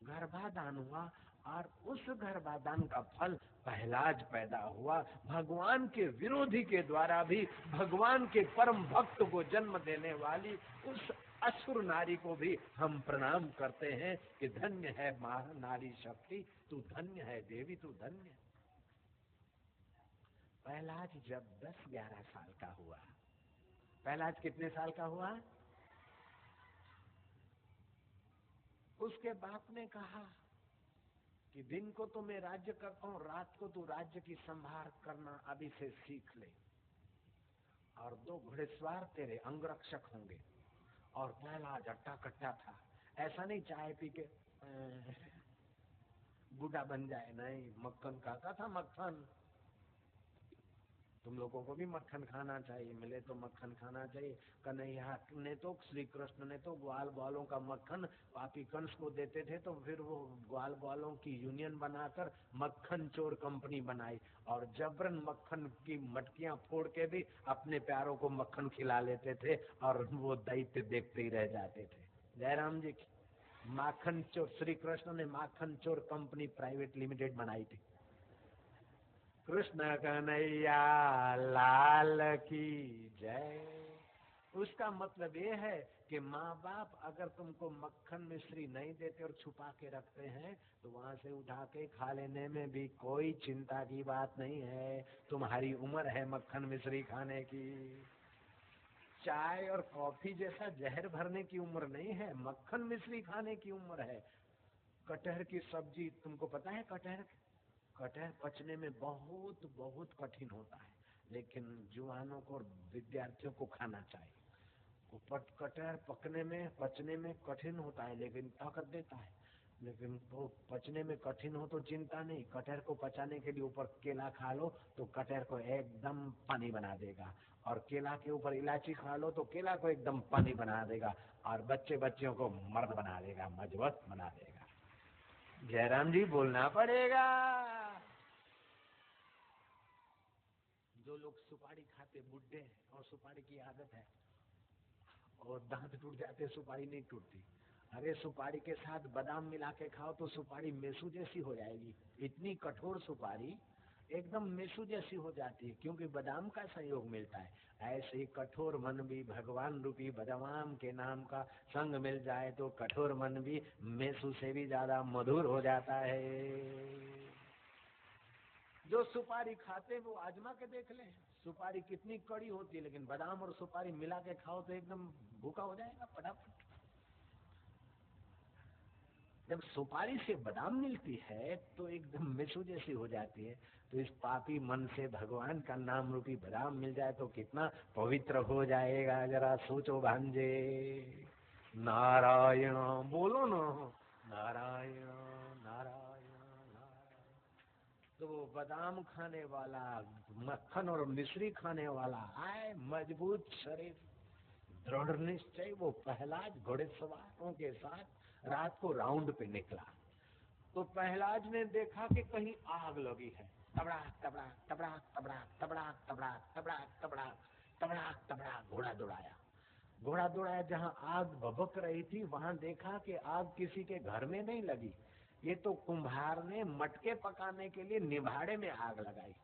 गर्भाधान हुआ, और उस गर्भाधान का फल पहलाज पैदा हुआ। भगवान के विरोधी के द्वारा भी भगवान के परम भक्त को जन्म देने वाली उस असुर नारी को भी हम प्रणाम करते हैं कि धन्य है नारी शक्ति, तू धन्य है देवी, तू धन्य। पहलाज जब 10-11 साल का हुआ, पहलाज कितने साल का हुआ? उसके बाप ने कहा कि दिन को तो मैं राज्य करता हूँ, रात को तू राज्य की संभार करना अभी से सीख ले, और 2 घुड़सवार तेरे अंगरक्षक होंगे। और पहलाज अट्टा कट्टा था, ऐसा नहीं चाय पी के बूढ़ा बन जाए, नहीं मक्खन खाता था मक्खन। तुम लोगों को भी मक्खन खाना चाहिए, मिले तो मक्खन खाना चाहिए। कन्हैया ने तो, श्री कृष्ण ने तो ग्वाल ग्वालों का मक्खन पापी कंस को देते थे, तो फिर वो ग्वाल ग्वालों की यूनियन बनाकर मक्खन चोर कंपनी बनाई, और जबरन मक्खन की मटकियां फोड़ के भी अपने प्यारों को मक्खन खिला लेते थे, और वो दैत्य देखते ही रह जाते थे। जयराम जी की माखन चोर, श्री कृष्ण ने माखन चोर कंपनी प्राइवेट लिमिटेड बनाई थी। कृष्ण कन्हैया लाल की जय। उसका मतलब ये है कि माँ बाप अगर तुमको मक्खन मिश्री नहीं देते और छुपा के रखते हैं तो वहां से उठा के खा लेने में भी कोई चिंता की बात नहीं है। तुम्हारी उम्र है मक्खन मिश्री खाने की। चाय और कॉफी जैसा जहर भरने की उम्र नहीं है, मक्खन मिश्री खाने की उम्र है। कटहर की सब्जी, तुमको पता है कटहर पचने में बहुत बहुत कठिन होता है, लेकिन जुआनों को और विद्यार्थियों को खाना चाहिए।
कटहल पचने में कठिन होता है, लेकिन ताकत देता है। लेकिन वो पचने में कठिन हो तो चिंता नहीं, कटहल को पचाने के लिए ऊपर केला खा लो तो कटहल को एकदम पानी बना देगा, और केला के ऊपर इलायची खा लो तो केला को एकदम पानी बना देगा, और बच्चियों को मर्द बना देगा, मजबूत बना देगा। जयराम जी बोलना पड़ेगा। जो लोग सुपारी खाते बुड्ढे हैं और सुपारी की आदत है और दांत टूट जाते, सुपारी नहीं टूटती। अरे सुपारी के साथ बादाम मिला के खाओ तो सुपारी मेसू जैसी हो जाएगी। इतनी कठोर सुपारी एकदम मेसू जैसी हो जाती है, क्योंकि बादाम का संयोग मिलता है। ऐसे ही कठोर मन भी भगवान रूपी बादाम के नाम का संग मिल जाए तो कठोर मन भी मेसू से भी ज्यादा मधुर हो जाता है। जो सुपारी खाते वो आजमा के देख लें, सुपारी कितनी कड़ी होती है, लेकिन बादाम और सुपारी मिला के खाओ तो एकदम भूखा हो जाएगा फटाफट। जब सुपारी से बादाम मिलती है तो एकदम मेसू जैसी हो जाती है। तो इस पापी मन से भगवान का नाम रूपी बादाम मिल जाए तो कितना पवित्र हो जाएगा, जरा सोचो भांजे। नारायण बोलो ना, नारायण नारायण नारायण। तो वो बादाम खाने वाला, मक्खन और मिश्री खाने वाला आए, मजबूत शरीर, दृढ़ निश्चय, वो प्रहलाद घोड़ेसवारों के साथ रात को राउंड पे निकला। तो प्रहलाद ने देखा कि कहीं आग लगी है। तबड़ा तबड़ा तबड़ा तबड़ा तबड़ा तबड़ा तबड़ा तबड़ा तबड़ा तबड़ा घोड़ा दौड़ाया। जहाँ आग भभक रही थी वहां देखा कि आग किसी के घर में नहीं लगी, ये तो कुम्हार ने मटके पकाने के लिए निभाड़े में आग लगाई।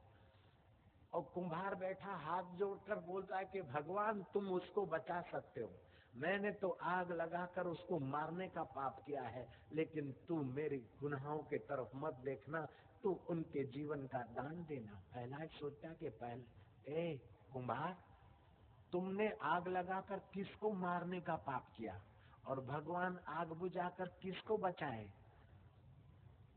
और कुम्हार बैठा हाथ जोड़कर बोलता है कि भगवान तुम उसको बचा सकते हो, मैंने तो आग लगाकर उसको मारने का पाप किया है, लेकिन तू मेरे गुनाहों के तरफ मत देखना, तू उनके जीवन का दान देना। पहला सोचा कि पहले कुम्हार तुमने आग लगाकर किसको मारने का पाप किया और भगवान आग बुझाकर किसको बचाए।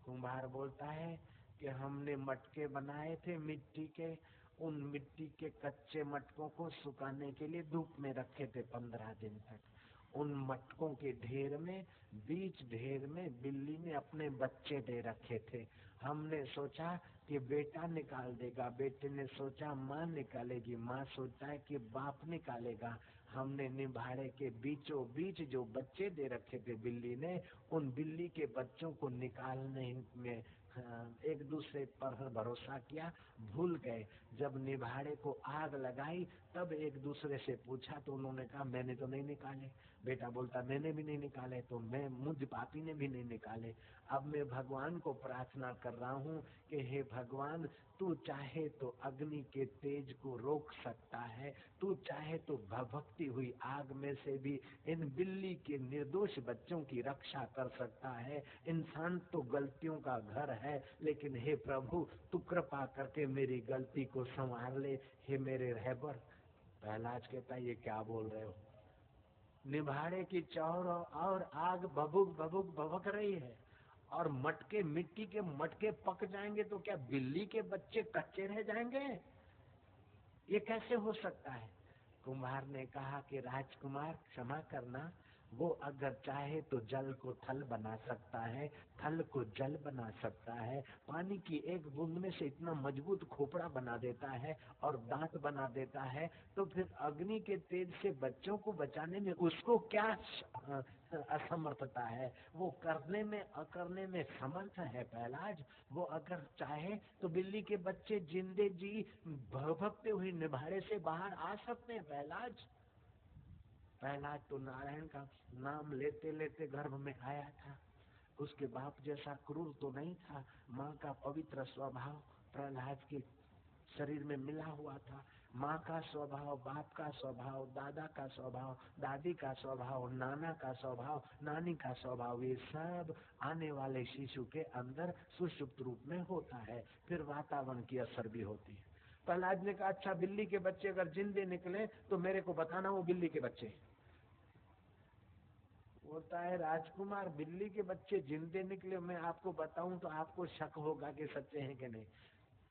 कुम्हार बोलता है कि हमने मटके बनाए थे मिट्टी के, उन मिट्टी के कच्चे मटकों को सुखाने के लिए धूप में रखे थे 15 दिन तक। उन मटकों के ढेर में, बीच ढेर में बिल्ली ने अपने बच्चे दे रखे थे। हमने सोचा कि बेटा निकाल देगा, बेटे ने सोचा माँ निकालेगी, माँ सोचा है कि बाप निकालेगा। हमने निभाड़े के बीचों बीच जो बच्चे दे रखे थे बिल्ली ने, उन बिल्ली के बच्चों को निकालने में एक दूसरे पर भरोसा किया, भूल गए। जब निभाड़े को आग लगाई तब एक दूसरे से पूछा तो उन्होंने कहा मैंने तो नहीं निकाले। बेटा बोलता मैंने भी नहीं निकाले, तो मैं मुझ पापी ने भी नहीं निकाले। अब मैं भगवान को प्रार्थना कर रहा हूँ कि हे भगवान, तू चाहे तो अग्नि के तेज को रोक सकता है, तू चाहे तो भभकती हुई आग में से भी इन बिल्ली के निर्दोष बच्चों की रक्षा कर सकता है। इंसान तो गलतियों का घर है, लेकिन हे प्रभु तू कृपा करके मेरी गलती को संभाल ले, हे मेरे रहबर। प्रहलाद कहता ये क्या बोल रहे हो, निभाड़े की चौर और आग भभुक भभुक भभक रही है और मटके, मिट्टी के मटके पक जाएंगे तो क्या बिल्ली के बच्चे कच्चे रह जाएंगे, ये कैसे हो सकता है। कुम्हार ने कहा कि राजकुमार क्षमा करना, वो अगर चाहे तो जल को थल बना सकता है, थल को जल बना सकता है, पानी की एक बूंद में से इतना मजबूत खोपड़ा बना देता है और दांत बना देता है, तो फिर अग्नि के तेज से बच्चों को बचाने में उसको क्या असमर्थता है। वो करने में अकरने में समर्थ है प्रहलाद। वो अगर चाहे तो बिल्ली के बच्चे जिंदे जी भभकते हुए निभाड़े से बाहर आ सकते हैं। प्रहलाद तो नारायण का नाम लेते लेते गर्भ में आया था, उसके बाप जैसा क्रूर तो नहीं था। माँ का पवित्र स्वभाव प्रहलाद के शरीर में मिला हुआ था। माँ का स्वभाव, बाप का स्वभाव, दादा का स्वभाव, दादी का स्वभाव, नाना का स्वभाव, नानी का स्वभाव, ये सब आने वाले शिशु के अंदर सुषुप्त रूप में होता है। फिर वातावरण की असर भी होती है। प्रहलाद ने कहा अच्छा बिल्ली के बच्चे अगर जिंदे निकले तो मेरे को बताना वो बिल्ली के बच्चे। बोलता है राजकुमार बिल्ली के बच्चे जिंदे निकले मैं आपको बताऊं तो आपको शक होगा कि सच्चे हैं कि नहीं।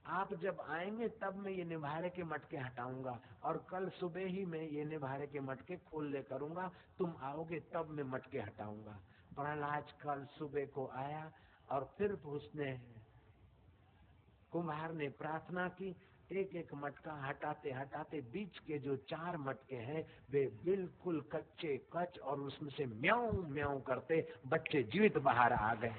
आप जब आएंगे तब मैं ये निभारे के मटके हटाऊंगा, और कल सुबह ही मैं ये निभारे के मटके खोल ले करूंगा। तुम आओगे तब मैं मटके हटाऊंगा। प्रहलाद कल सुबह को आया और फिर उसने, कुम्हार ने प्रार्थना की। एक एक मटका हटाते हटाते बीच के जो 4 मटके हैं वे बिल्कुल कच्चे कच, और उसमें से म्याऊं म्याऊं करते बच्चे जीवित बाहर आ गए।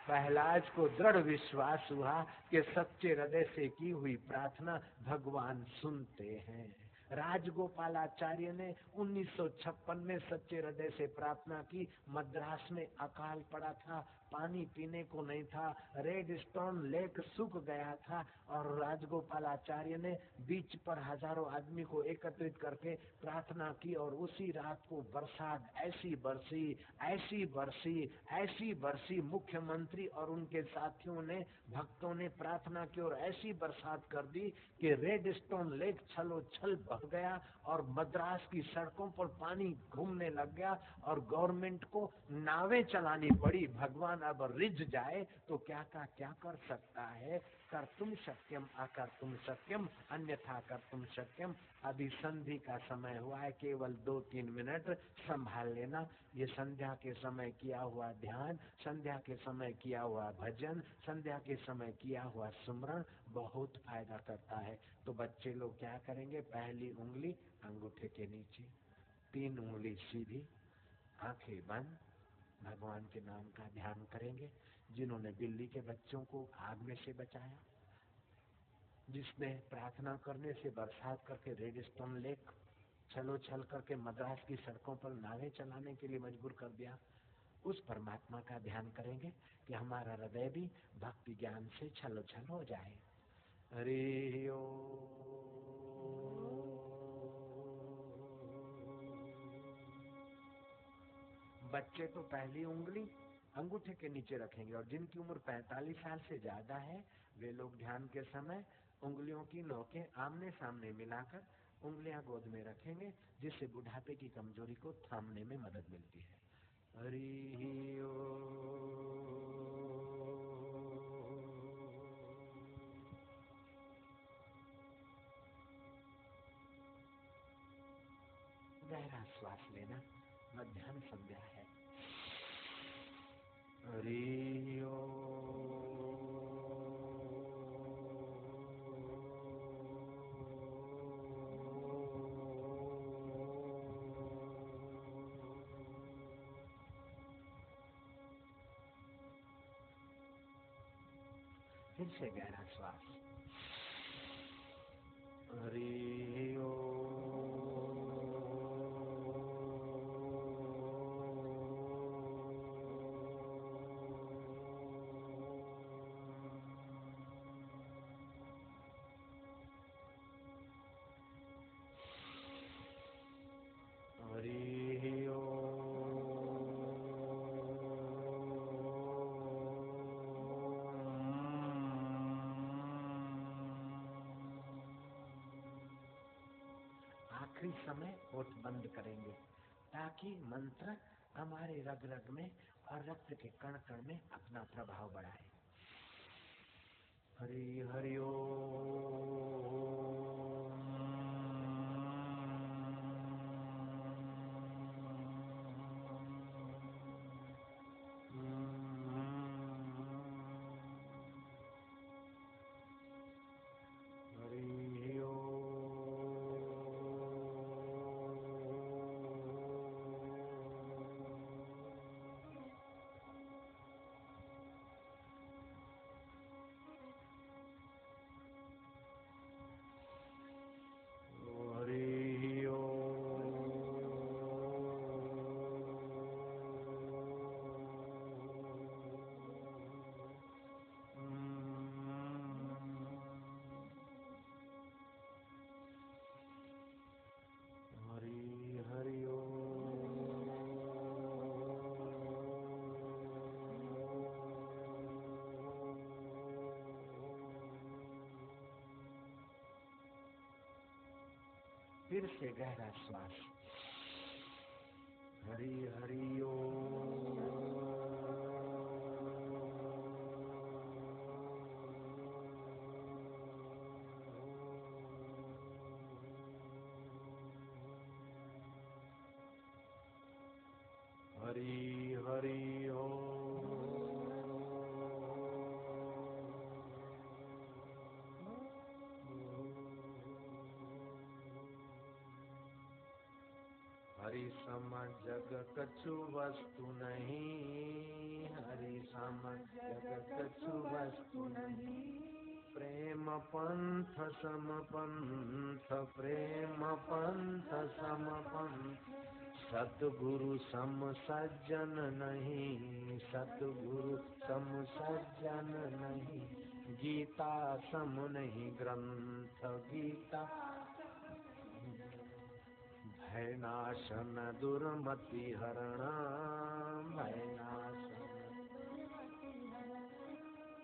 प्रहलाद को दृढ़ विश्वास हुआ कि सच्चे हृदय से की हुई प्रार्थना भगवान सुनते हैं। राजगोपालाचार्य ने 1956 में सच्चे हृदय से प्रार्थना की। मद्रास में अकाल पड़ा था, पानी पीने को नहीं था, रेड स्टोन लेक सूख गया था, और राजगोपालाचार्य ने बीच पर हजारों आदमी को एकत्रित करके प्रार्थना की, और उसी रात को बरसात ऐसी बरसी, ऐसी बरसी, ऐसी बरसी। मुख्यमंत्री और उनके साथियों ने, भक्तों ने प्रार्थना की और ऐसी बरसात कर दी कि रेड स्टोन लेक छलो छल बह गया, और मद्रास की सड़कों पर पानी घूमने लग गया, और गवर्नमेंट को नावें चलानी पड़ी। भगवान अब रिझ जाए तो क्या का क्या कर सकता है। कर तुम शक्यम अकर तुम शक्यम, अन्यथा कर तुम शक्यम। अभी संधि का समय हुआ है, केवल 2-3 मिनट संभाल लेना। ये संध्या के समय किया हुआ ध्यान, संध्या के समय किया हुआ भजन, संध्या के समय किया हुआ सुमरण बहुत फायदा करता है। तो बच्चे लोग क्या करेंगे, पहली उंगली अंगूठे के नीचे, 3 उंगली सीधी, आंखें बंद, भगवान के नाम का ध्यान करेंगे। जिन्होंने दिल्ली के बच्चों को आग में से बचाया, जिसने प्रार्थना करने से बरसात करके रेड स्टोन लेक छलो छल करके मद्रास की सड़कों पर नावें चलाने के लिए मजबूर कर दिया, उस परमात्मा का ध्यान करेंगे कि हमारा हृदय भी भक्ति ज्ञान से छलो छल हो जाए। हरि ओम। बच्चे तो पहली उंगली अंगूठे के नीचे रखेंगे, और जिनकी उम्र 45 साल से ज्यादा है वे लोग ध्यान के समय उंगलियों की नोकें आमने सामने मिलाकर उंगलियां गोद में रखेंगे, जिससे बुढ़ापे की कमजोरी को थामने में मदद मिलती है। हरि ओम। गहरा श्वास लेना, मध्याह्न संध्या है। हरि ओम। फिर से गहरा श्वास। हरि ओम। हरि ओम। आखिरी समय होठ बंद करेंगे ताकि मंत्र हमारे रग रग में और रक्त के कण कण में अपना प्रभाव बढ़ाए। हरि हरि ओम। हरि ओम। हरि हरि फिर से गहरा श्वास। हरि हरि ओम।
हरि हरि ओ। हरि सम जग कछु वस्तु नहीं, हरि सम जग कछु वस्तु नहीं। प्रेम पंथ सम पंथ, प्रेम पंथ सम पंथ। सतगुरु सम सज्जन नहीं, सतगुरु सम सज्जन नहीं। गीता सम नहीं ग्रंथ, गीता भयनाशन दुर्मति हरण, भयनाशन।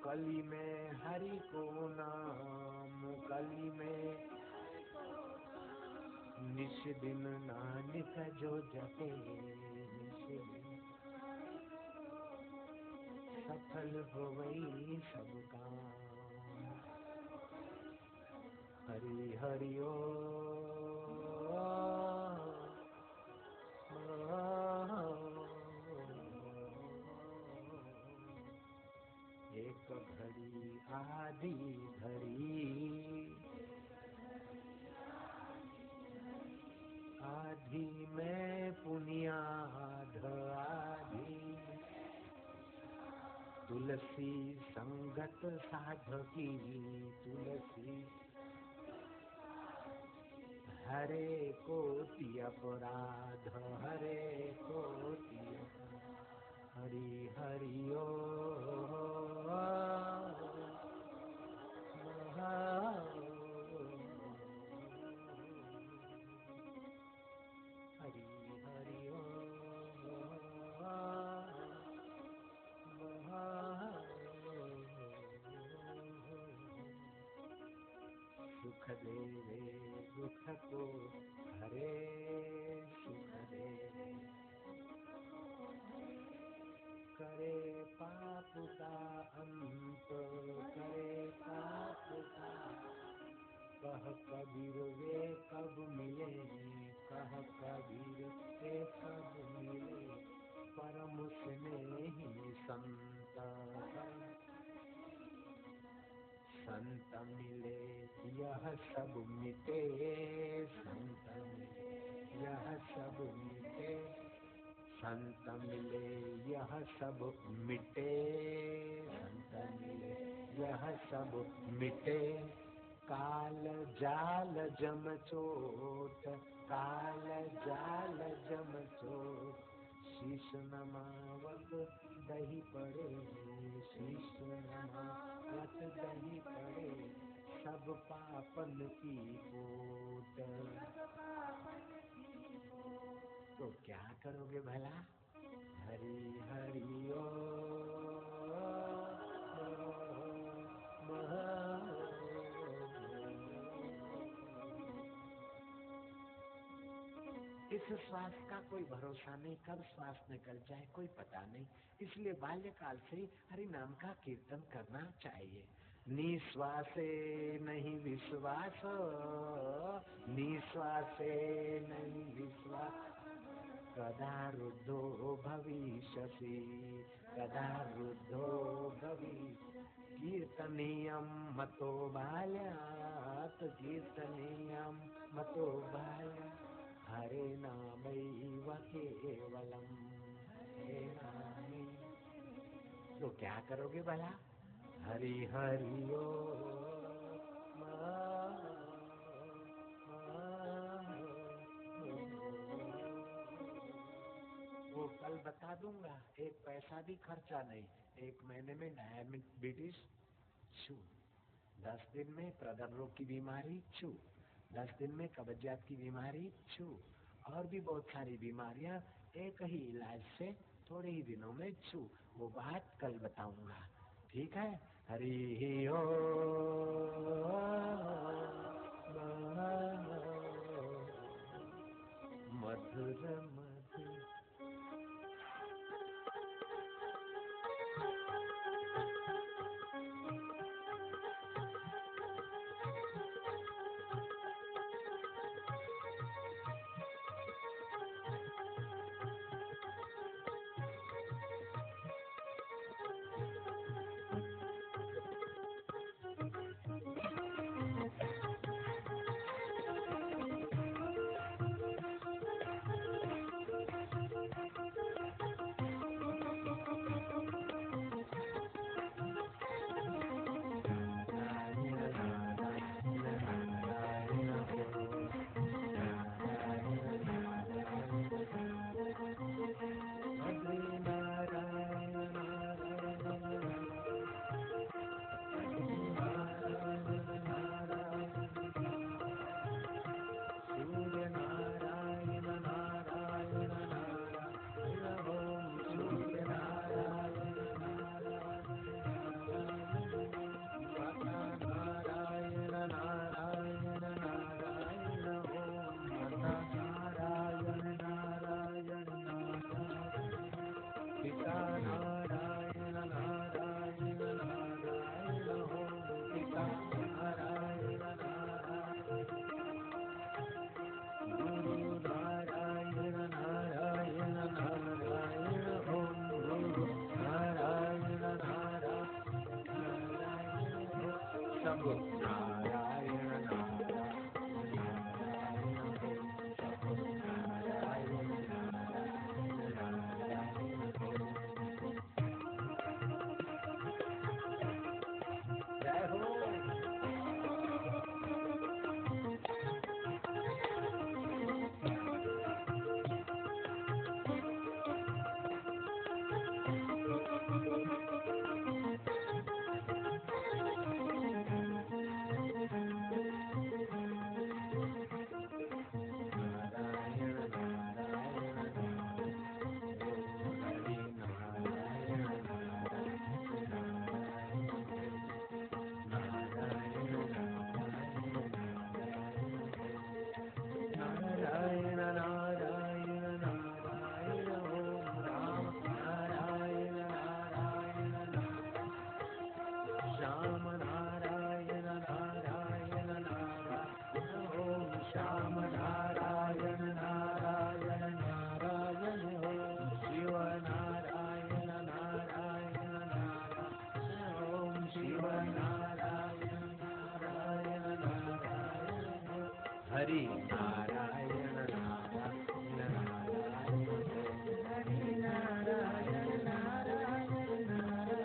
कली में हरि को नाम, कली में निश दिन नानक जो जपे, निश दिन सफल होवई सब काम। हरि हरि ओ। एक घड़ी आधी घड़ी, आधी में पुनियाद आधी। तुलसी संगत साधकी, तुलसी हरे कोटि अपराध, हरे कोटि। हरि हरि ओ। हरि हरि ओ। सुख देवे दुख को हरे, सुख देवे। करे पाप का अंत, करे पाप का। कह कबीर वे कब मिले, कह कबीर वे कब मिले। परम स्नेही संत, संत मिले यह सब मिटे, संत मिले यह सब मिटे। संत मिले यह सब मिटे, संत मिले यह सब मिटे। काल जाल जम चोट, काल जाल जम चोट। शीश नमावत दही पड़े, शीश नमावत दही पड़े। सब पापन की पोट। तो क्या करोगे भला? हरि हरि ओ। इस श्वास का कोई भरोसा नहीं, कब श्वास निकल जाए कोई पता नहीं। इसलिए बाल्यकाल से ही हरि नाम का कीर्तन करना चाहिए। निश्वासे नहीं विश्वास, निश्वासे नहीं विश्वास। कदा रुद्धो भविष्यसि, कदा रुद्धो भविष्यसि। कीर्तनीयं मतो बाल्यात्, कीर्तनीयं मतो बाल्यात्। हरे नामैव केवलम, हरे नामैव। तो क्या करोगे भला? हरि हरि ओ। वो कल बता दूंगा, एक पैसा भी खर्चा नहीं। 1 महीने में डायबिटीज छू, 10 दिन में प्रदर रोग की बीमारी छू, 10 दिन में कब्जियत की बीमारी छू, और भी बहुत सारी बीमारियां एक ही इलाज से थोड़े ही दिनों में छू। वो बात कल बताऊंगा, ठीक है? हरि ओ। मधुर मधुर
पिता नारायण नारायण नारायण ओम पिता नारायण नारायण गुरु नारायण नारायण नारायण ओम गुरु नारायण नारायण सब नारायण हरि नारायण नारायण नारायण हरि नारायण नारायण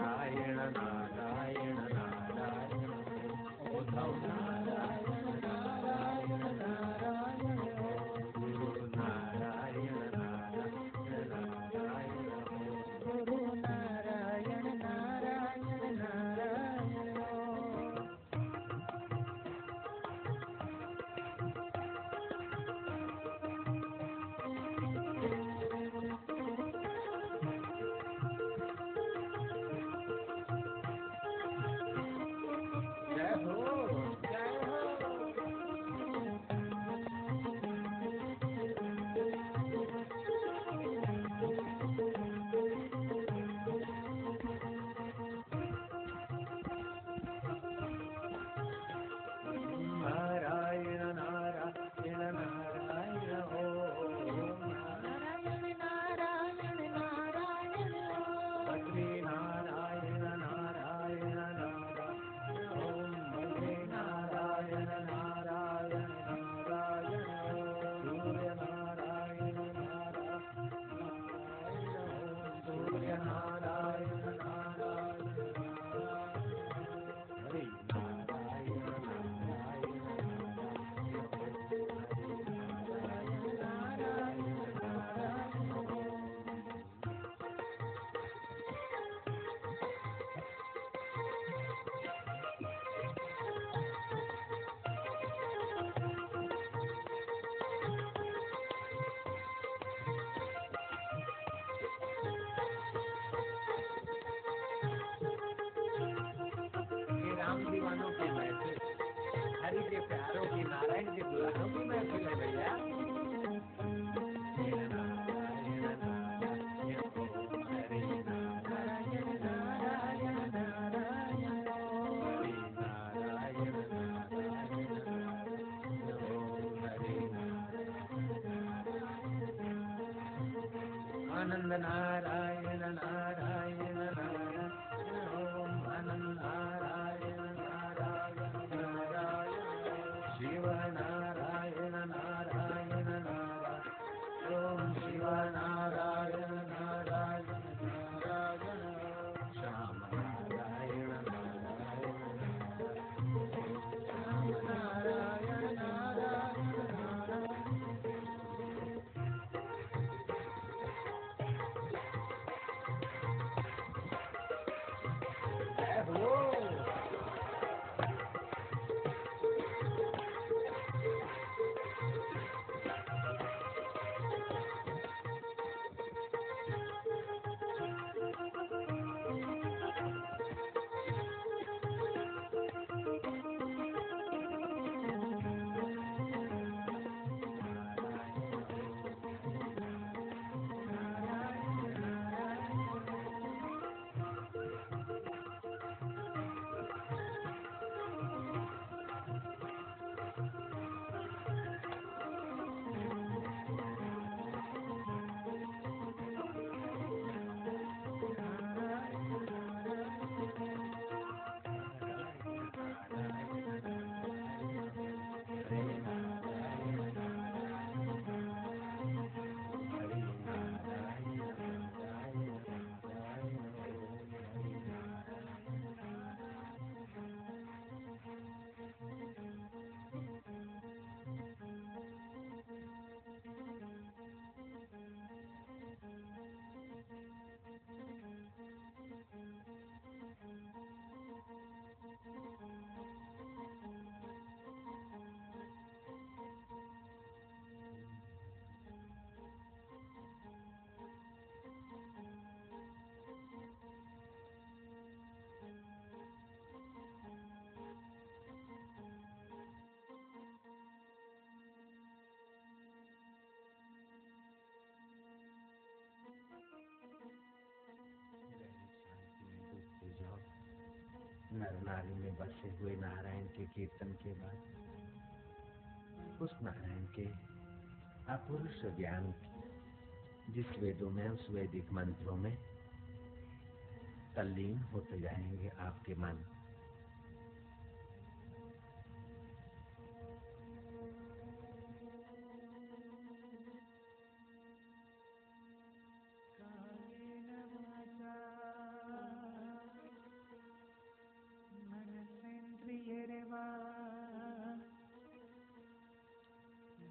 नारायण नारायण नारायण उद्धव नारायण नारायण नारायण गुरु नारायण नारायण नारायण गुरु नारायण नारायण नारायण जय हो जय आनंद नारायण नारायण नारायण, ओम आनंद नारायण नारायण नारायण, शिव नारायण नारायण नारायण, ओम शिव नारायण नारायण नारायण, श्याम नारायण नारायण नारायण नारायण नारायण। हो
नर नारी में बसे हुए नारायण के कीर्तन के बाद उस नारायण के अपुरुष ज्ञान जिस वेदों में उस वैदिक मंत्रों में तल्लीन होते जाएंगे आपके मन।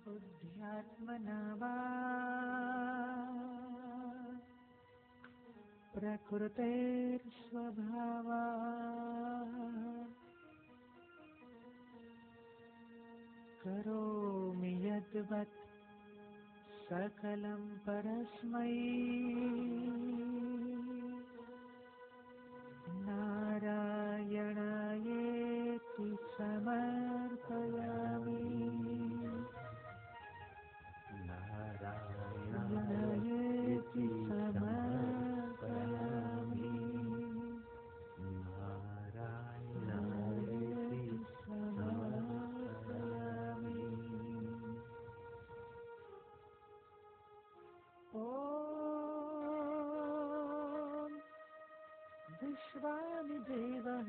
बुद्ध्यात्मना वा प्रकृतेर्स्वभावात् करोमि यद्वत् सकलं परस्मै नारायणायेति समर्पयामि। नारायणायेति समर्पयामि। नारायणायेति समर्पयामि। ॐ विश्वानि देवः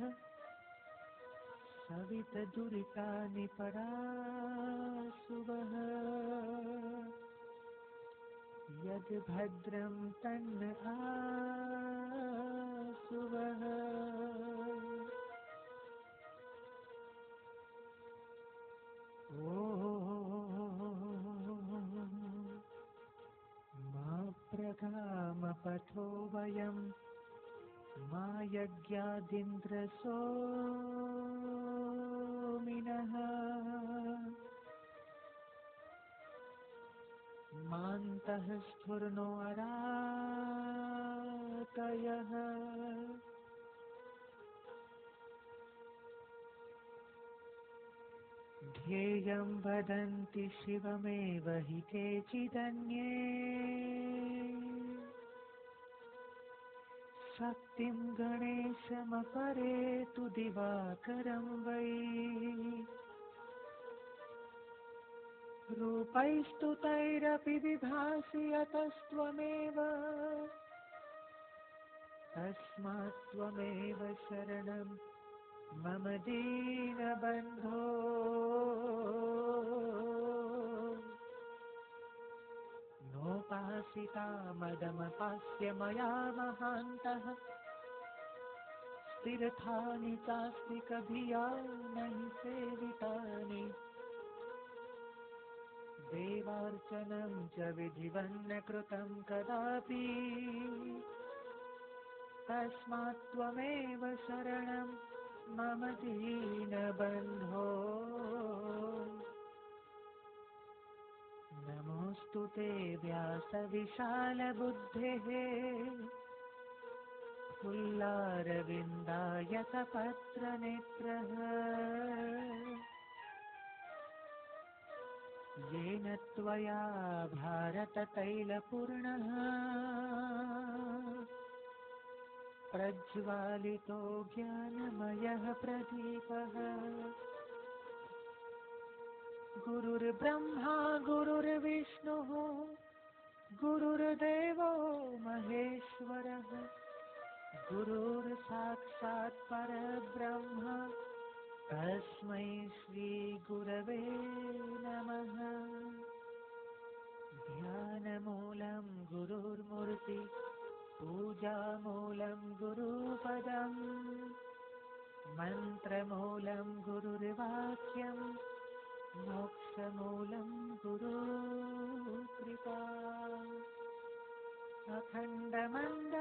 सवितदुरितानि परासुवः यद् भद्रं तन्न आसुवः। मा प्रगामपथो वयं मा यज्ञादिन्द्रसोमिनः मान्तः स्फुर्नो अरातयः ध्येयं वदन्ति शिवमेव हि केचिदन्ये शक्तिं गणेशमपरे तु दिवाकरं वै रूपैस्तुतैरपि विभासि यतस्त्वमेव तस्मात् त्वमेव शरणं मम दीनबन्धो नोपासिता मदमपास्य मया महान्तः स्थिरथानि चास्ति कभिया नहि सेवितानि देवार्चनं च विधिवन्न कृतं कदापि तस्मात् त्वमेव शरणं मम दीनबन्धो नमोऽस्तु ते व्यासविशालबुद्धेः फुल्लारविन्दायतपत्रनेत्रः येन त्वया भारततैलपूर्णः प्रज्वालितो ज्ञानमयः प्रदीपः गुरुर्ब्रह्मा गुरुर्विष्णुः गुरुर्देवो महेश्वरः गुरुर्साक्षात् परब्रह्म तस्मै श्रीगुरवे नमः ध्यानमूलं गुरुर्मूर्ति पूजामूलं गुरुपदम् मन्त्रमूलं गुरुर्वाक्यं मोक्षमूलं गुरुकृपा अखण्डमण्डलाकारं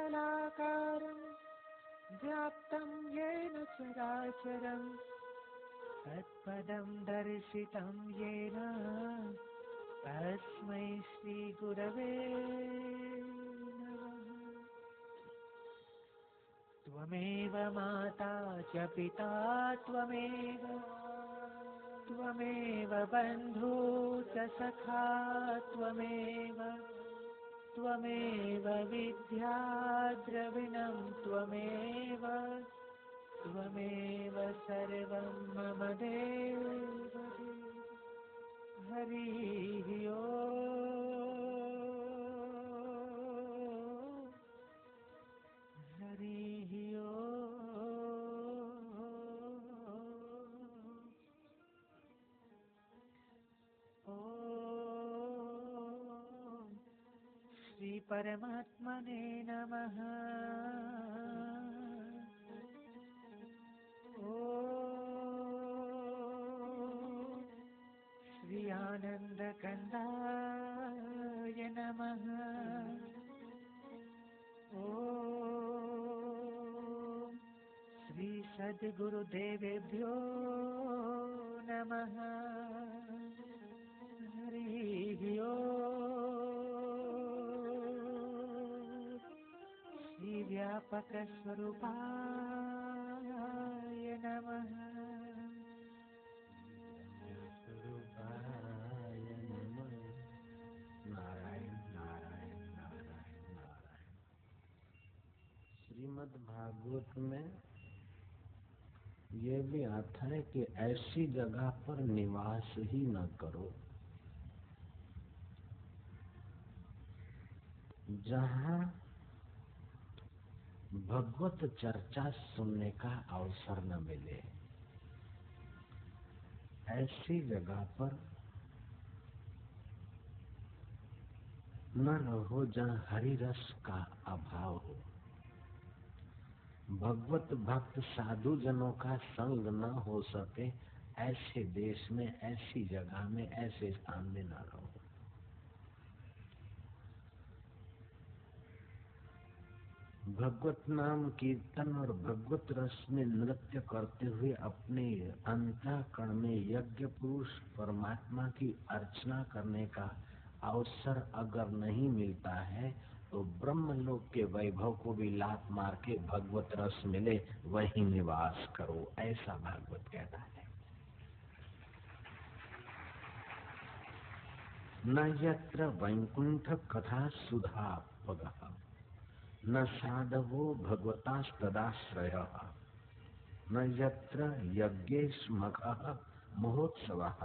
व्याप्तं येन चराचरं तत्पदं दर्शितं येन तस्मै श्रीगुरवे नमः त्वमेव माता च पिता त्वमेव बन्धू च सखा त्वमेव विद्या द्रविणं त्वमेव सर्वं मम देव हरिः ओम् हरिः ओम् श्री परमात्मने नमः श्री आनन्दकन्दाय नमः ॐ श्री सद्गुरुदेवेभ्यो नमः हरिः ओम् श्री व्यापकस्वरूपाय नमः
श्रीमद् भागवत में ये भी आता है कि ऐसी जगह पर निवास ही न करो जहाँ भगवत चर्चा सुनने का अवसर न मिले। ऐसी जगह पर न रहो जहाँ हरि रस का अभाव हो। भगवत भक्त साधु जनों का संग न हो सके, ऐसे देश में, ऐसी जगह में, ऐसे स्थान में न रहो। भगवत नाम कीर्तन और भगवत रस में नृत्य करते हुए अपने अंतःकरण में यज्ञ पुरुष परमात्मा की अर्चना करने का अवसर अगर नहीं मिलता है तो ब्रह्मलोक के वैभव को भी लात मार के भगवत रस मिले वहीं निवास करो, ऐसा भागवत कहता है। न यत्र वैकुंठ कथा सुधा पगः न साधवो भगवतास्तदाश्रयः न यत्र यज्ञेष्मखः महोत्सवः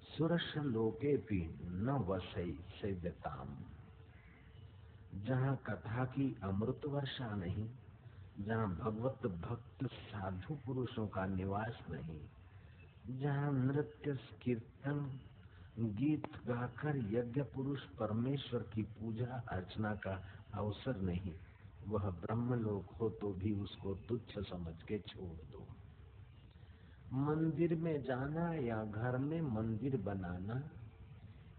सुरश लोकेपि न वसई सेव्यताम। जहाँ कथा की अमृत वर्षा नहीं, जहाँ भगवत भक्त साधु पुरुषों का निवास नहीं, जहाँ नृत्य कीर्तन गीत गाकर यज्ञ पुरुष परमेश्वर की पूजा अर्चना का अवसर नहीं, वह ब्रह्मलोक हो तो भी उसको तुच्छ समझ के छोड़ दो। मंदिर में जाना या घर में मंदिर बनाना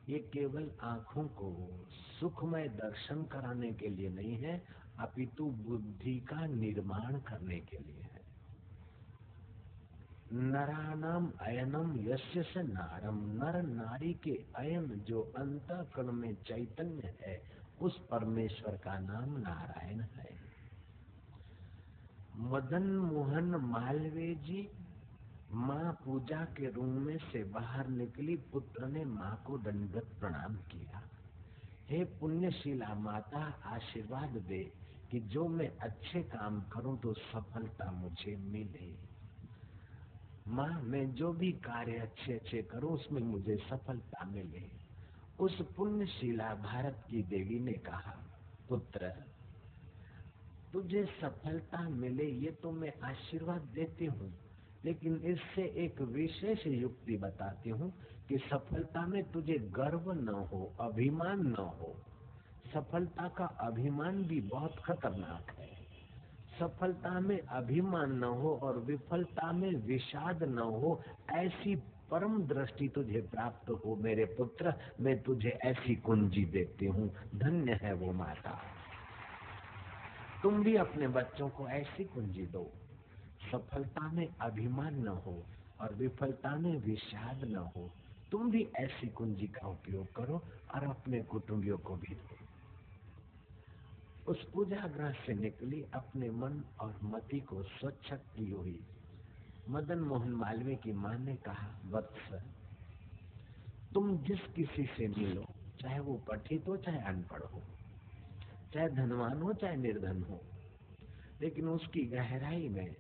ये केवल आंखों को सुखमय दर्शन कराने के लिए नहीं है, अपितु बुद्धि का निर्माण करने के लिए है। नरानाम अयनम यस्य से नारम, नर नारी के अयन जो अंतःकरण में चैतन्य है, उस परमेश्वर का नाम नारायण है। मदन मोहन मालवीय जी माँ पूजा के रूम में से बाहर निकली, पुत्र ने माँ को दंडवत प्रणाम किया। हे पुण्यशीला माता, आशीर्वाद दे कि जो मैं अच्छे काम करूं तो सफलता मुझे मिले। माँ, मैं जो भी कार्य अच्छे अच्छे करूं उसमें मुझे सफलता मिले। उस पुण्यशीला भारत की देवी ने कहा, पुत्र तुझे सफलता मिले ये तो मैं आशीर्वाद देती हूँ, लेकिन इससे एक विशेष युक्ति बताती हूँ कि सफलता में तुझे गर्व न हो, अभिमान न हो। सफलता का अभिमान भी बहुत खतरनाक है। सफलता में अभिमान न हो और विफलता में विषाद न हो, ऐसी परम दृष्टि तुझे प्राप्त हो मेरे पुत्र। मैं तुझे ऐसी कुंजी देती हूँ, धन्य है वो माता। तुम भी अपने बच्चों को ऐसी कुंजी दो, सफलता में अभिमान न हो और विफलता में विषाद न हो। तुम भी ऐसी कुंजी का उपयोग करो और अपने कुटुंबियों को भी दो। उस पूजा गृह से निकली, अपने मन और मति को स्वच्छ की हुई मदन मोहन मालवीय की मां ने कहा, वत्स तुम जिस किसी से मिलो, चाहे वो पठित हो चाहे अनपढ़ हो, चाहे धनवान हो चाहे निर्धन हो, लेकिन उसकी गहराई में,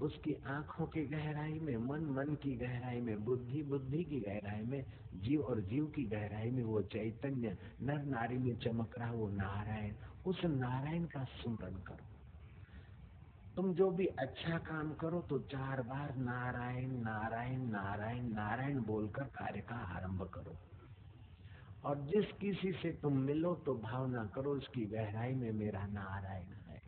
उसकी आंखों की गहराई में, मन की गहराई में, बुद्धि की गहराई में, जीव और जीव की गहराई में वो चैतन्य नर नारी में चमक रहा वो नारायण, उस नारायण का स्मरण करो। तुम जो भी अच्छा काम करो तो 4 बार नारायण नारायण नारायण नारायण बोलकर कार्य का आरंभ करो। और जिस किसी से तुम मिलो तो भावना करो उसकी गहराई में मेरा नारायण है।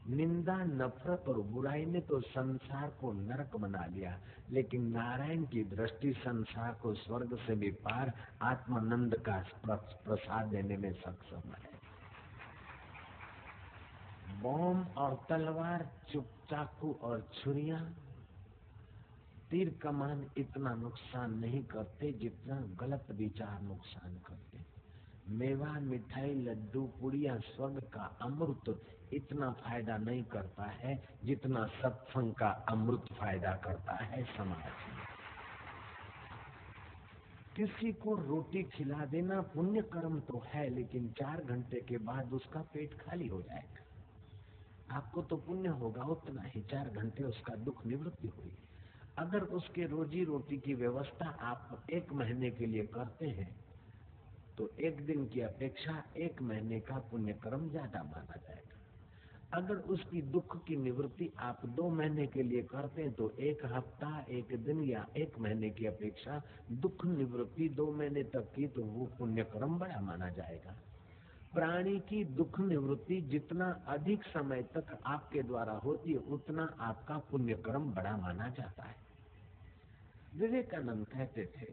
निंदा, नफरत और बुराई ने तो संसार को नरक बना दिया, लेकिन नारायण की दृष्टि संसार को स्वर्ग से भी पार आत्मानंद का प्रसाद देने में सक्षम है। बॉम्ब और तलवार, चाकू और छुरियां, तीर कमान इतना नुकसान नहीं करते जितना गलत विचार नुकसान करते। मेवा, मिठाई, लड्डू, पुड़िया, स्वर्ग का अमृत इतना फायदा नहीं करता है जितना सत्संग का अमृत फायदा करता है समाज में। किसी को रोटी खिला देना पुण्य कर्म तो है, लेकिन 4 घंटे के बाद उसका पेट खाली हो जाएगा। आपको तो पुण्य होगा उतना ही, 4 घंटे उसका दुख निवृत्ति हुई। अगर उसके रोजी रोटी की व्यवस्था आप 1 महीने के लिए करते हैं तो 1 दिन की अपेक्षा 1 महीने का पुण्य कर्म ज्यादा माना जाएगा। अगर उसकी दुख की निवृत्ति आप 2 महीने के लिए करते हैं तो 1 हफ्ता, 1 दिन या 1 महीने की अपेक्षा दुख निवृत्ति 2 महीने तक की तो वो पुण्य कर्म बड़ा माना जाएगा। प्राणी की दुख निवृत्ति जितना अधिक समय तक आपके द्वारा होती है उतना आपका पुण्य कर्म बड़ा माना जाता है। विवेकानंद कहते थे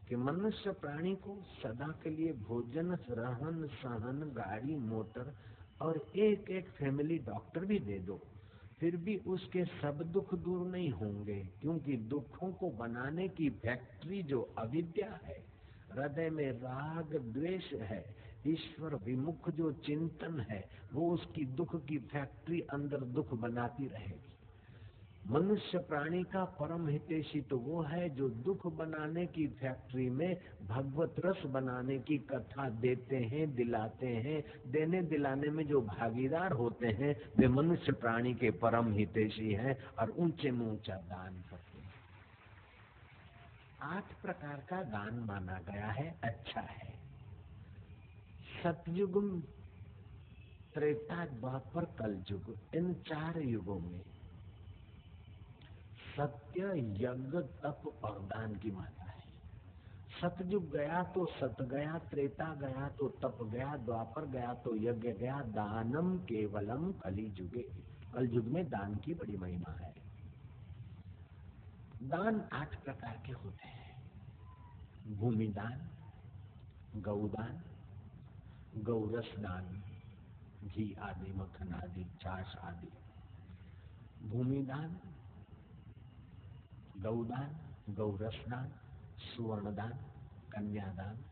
कि मनुष्य प्राणी को सदा के लिए भोजन, रहन सहन, गाड़ी मोटर और एक फैमिली डॉक्टर भी दे दो, फिर भी उसके सब दुख दूर नहीं होंगे, क्योंकि दुखों को बनाने की फैक्ट्री जो अविद्या है, हृदय में राग द्वेष है, ईश्वर विमुख जो चिंतन है, वो उसकी दुख की फैक्ट्री अंदर दुख बनाती रहेगी। मनुष्य प्राणी का परम हितैषी तो वो है जो दुख बनाने की फैक्ट्री में भगवत रस बनाने की कथा देते हैं, दिलाते हैं। देने दिलाने में जो भागीदार होते हैं वे मनुष्य प्राणी के परम हितैषी हैं और ऊंचे में ऊंचा दान करते हैं। 8 प्रकार का दान माना गया है, अच्छा है। सतयुग, त्रेता, द्वापर, कलयुग, इन 4 युगों में सत्य, यज्ञ, तप और दान की मात्रा है। सतयुग गया तो सत गया, त्रेता गया तो तप गया, द्वापर गया तो यज्ञ गया, दानम केवलम कलियुगे। कलयुग में दान की बड़ी महिमा है। दान 8 प्रकार के होते हैं। भूमि दान, गौदान, गौरस दान, घी आदि, मक्खन आदि, छाछ आदि। भूमि दान, गौदान, गौरस दान, सुवर्ण दान, कन्यादान,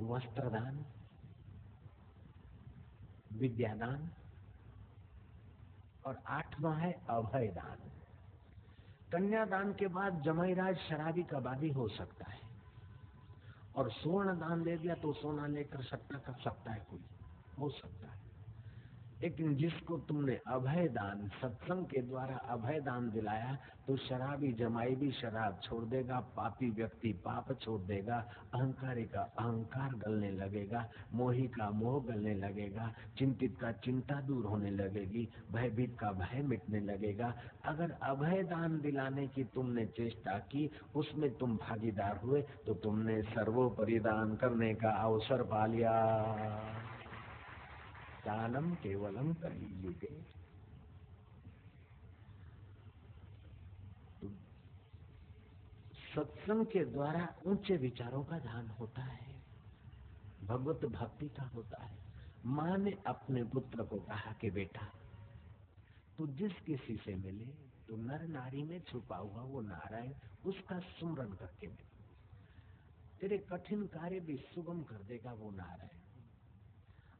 वस्त्रदान, विद्यादान और 8वां है अभय दान। कन्यादान के बाद जमाईराज शराबी कबाबी हो सकता है, और स्वर्ण दान दे दिया तो सोना लेकर सट्टा कर सकता है, कोई हो सकता है। लेकिन जिसको तुमने अभय दान, सत्संग के द्वारा अभय दान दिलाया, तो शराबी जमाई भी शराब छोड़ देगा, पापी व्यक्ति पाप छोड़ देगा, अहंकारी का अहंकार गलने लगेगा, मोही का मोह गलने लगेगा, चिंतित का चिंता दूर होने लगेगी, भयभीत का भय मिटने लगेगा। अगर अभय दान दिलाने की तुमने चेष्टा की, उसमें तुम भागीदार हुए, तो तुमने सर्वोपरि दान करने का अवसर पा लिया। दानम केवलम कलियुगे। सत्संग के द्वारा ऊंचे विचारों का दान होता है, भगवत भक्ति का होता है। माँ ने अपने पुत्र को कहा कि बेटा, तू जिस किसी से मिले तो नर नारी में छुपा हुआ वो नारायण, उसका सुमरन करके मिले, तेरे कठिन कार्य भी सुगम कर देगा वो नारायण।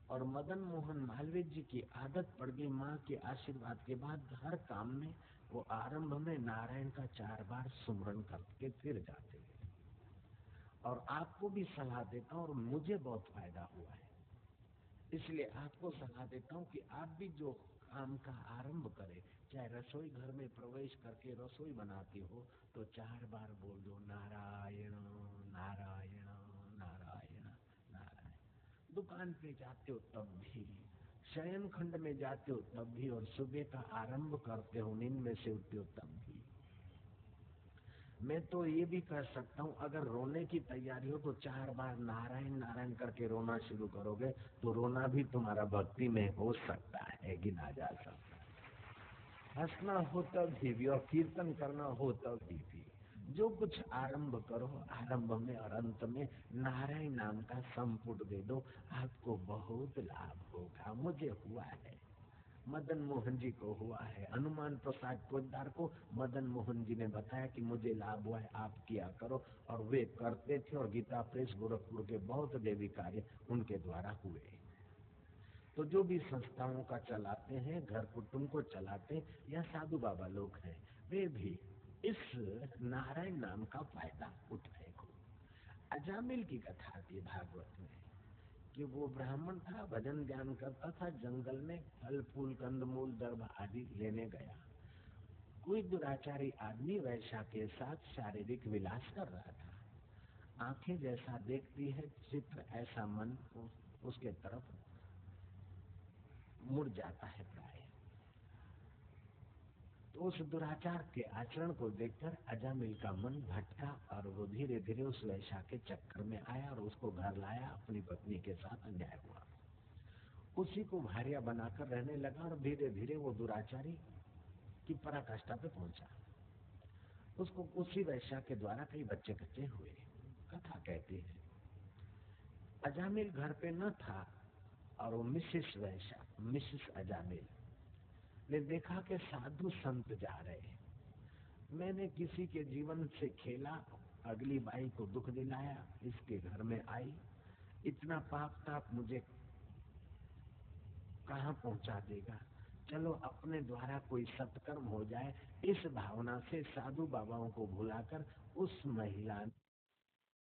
और मदन मोहन मालवीय जी की आदत पड़ गई, माँ के आशीर्वाद के बाद हर काम में वो आरंभ में नारायण का 4 बार सुमरन करके फिर जाते हैं। और आपको भी सलाह देता हूँ, और मुझे बहुत फायदा हुआ है, इसलिए आपको सलाह देता हूँ कि आप भी जो काम का आरंभ करें, चाहे रसोई घर में प्रवेश करके रसोई बनाती हो तो 4 बार बोल दो नारायण नारायण नारायण नारायण। दुकान पे जाते हो तब भी, शयन खंड में जाते हो तब भी, और सुबह का आरंभ करते हो, नींद में से उठते हो तब भी। मैं तो ये भी कर सकता हूँ, अगर रोने की तैयारी हो तो 4 बार नारायण नारायण करके रोना शुरू करोगे तो रोना भी तुम्हारा भक्ति में हो सकता है, गिना जा सकता है। हंसना हो तभी भी और कीर्तन करना हो तभी भी। जो कुछ आरंभ करो, आरंभ में और अंत में नारायण नाम का संपुट दे दो, आपको बहुत लाभ होगा। मुझे हुआ है, मदन मोहन जी को हुआ है, हनुमान प्रसाद पोद्दार को मदन मोहन जी ने बताया कि मुझे लाभ हुआ है, आप किया करो, और वे करते थे। और गीता प्रेस गोरखपुर के बहुत देवी कार्य उनके द्वारा हुए। तो जो भी संस्थाओं का चलाते हैं, घर कुटुंब को चलाते या साधु बाबा लोग हैं, वे भी इस नारायण नाम का फायदा उठाए को। अजामिल की कथा आती है भागवत में कि वो ब्राह्मण था, भजन ध्यान करता था, जंगल में फल फूल कंदमूल दर्भ आदि लेने गया। कोई दुराचारी आदमी वैश्या के साथ शारीरिक विलास कर रहा था। आंखें जैसा देखती है चित्र, ऐसा मन उसके तरफ मुड़ जाता है प्राय। तो उस दुराचार के आचरण को देखकर अजामिल का मन भटका, और वो धीरे धीरे उस वैश्या के चक्कर में आया और उसको घर लाया। अपनी पत्नी के साथ अन्याय हुआ, उसी को भार्या बनाकर रहने लगा, और धीरे धीरे वो दुराचारी की पराकाष्ठा पे पहुंचा। उसको उसी वैश्या के द्वारा कई बच्चे कच्चे हुए। कथा कहती है अजामिल घर पे न था, और वो मिसेस वैश्या, मिसेस अजामिल ने देखा कि साधु संत जा रहे हैं। मैंने किसी के जीवन से खेला, अगली बाई को दुख दिलाया, इसके घर में आई, इतना पाप ताप मुझे कहाँ पहुंचा देगा, चलो अपने द्वारा कोई सत्कर्म हो जाए। इस भावना से साधु बाबाओं को भुलाकर उस महिला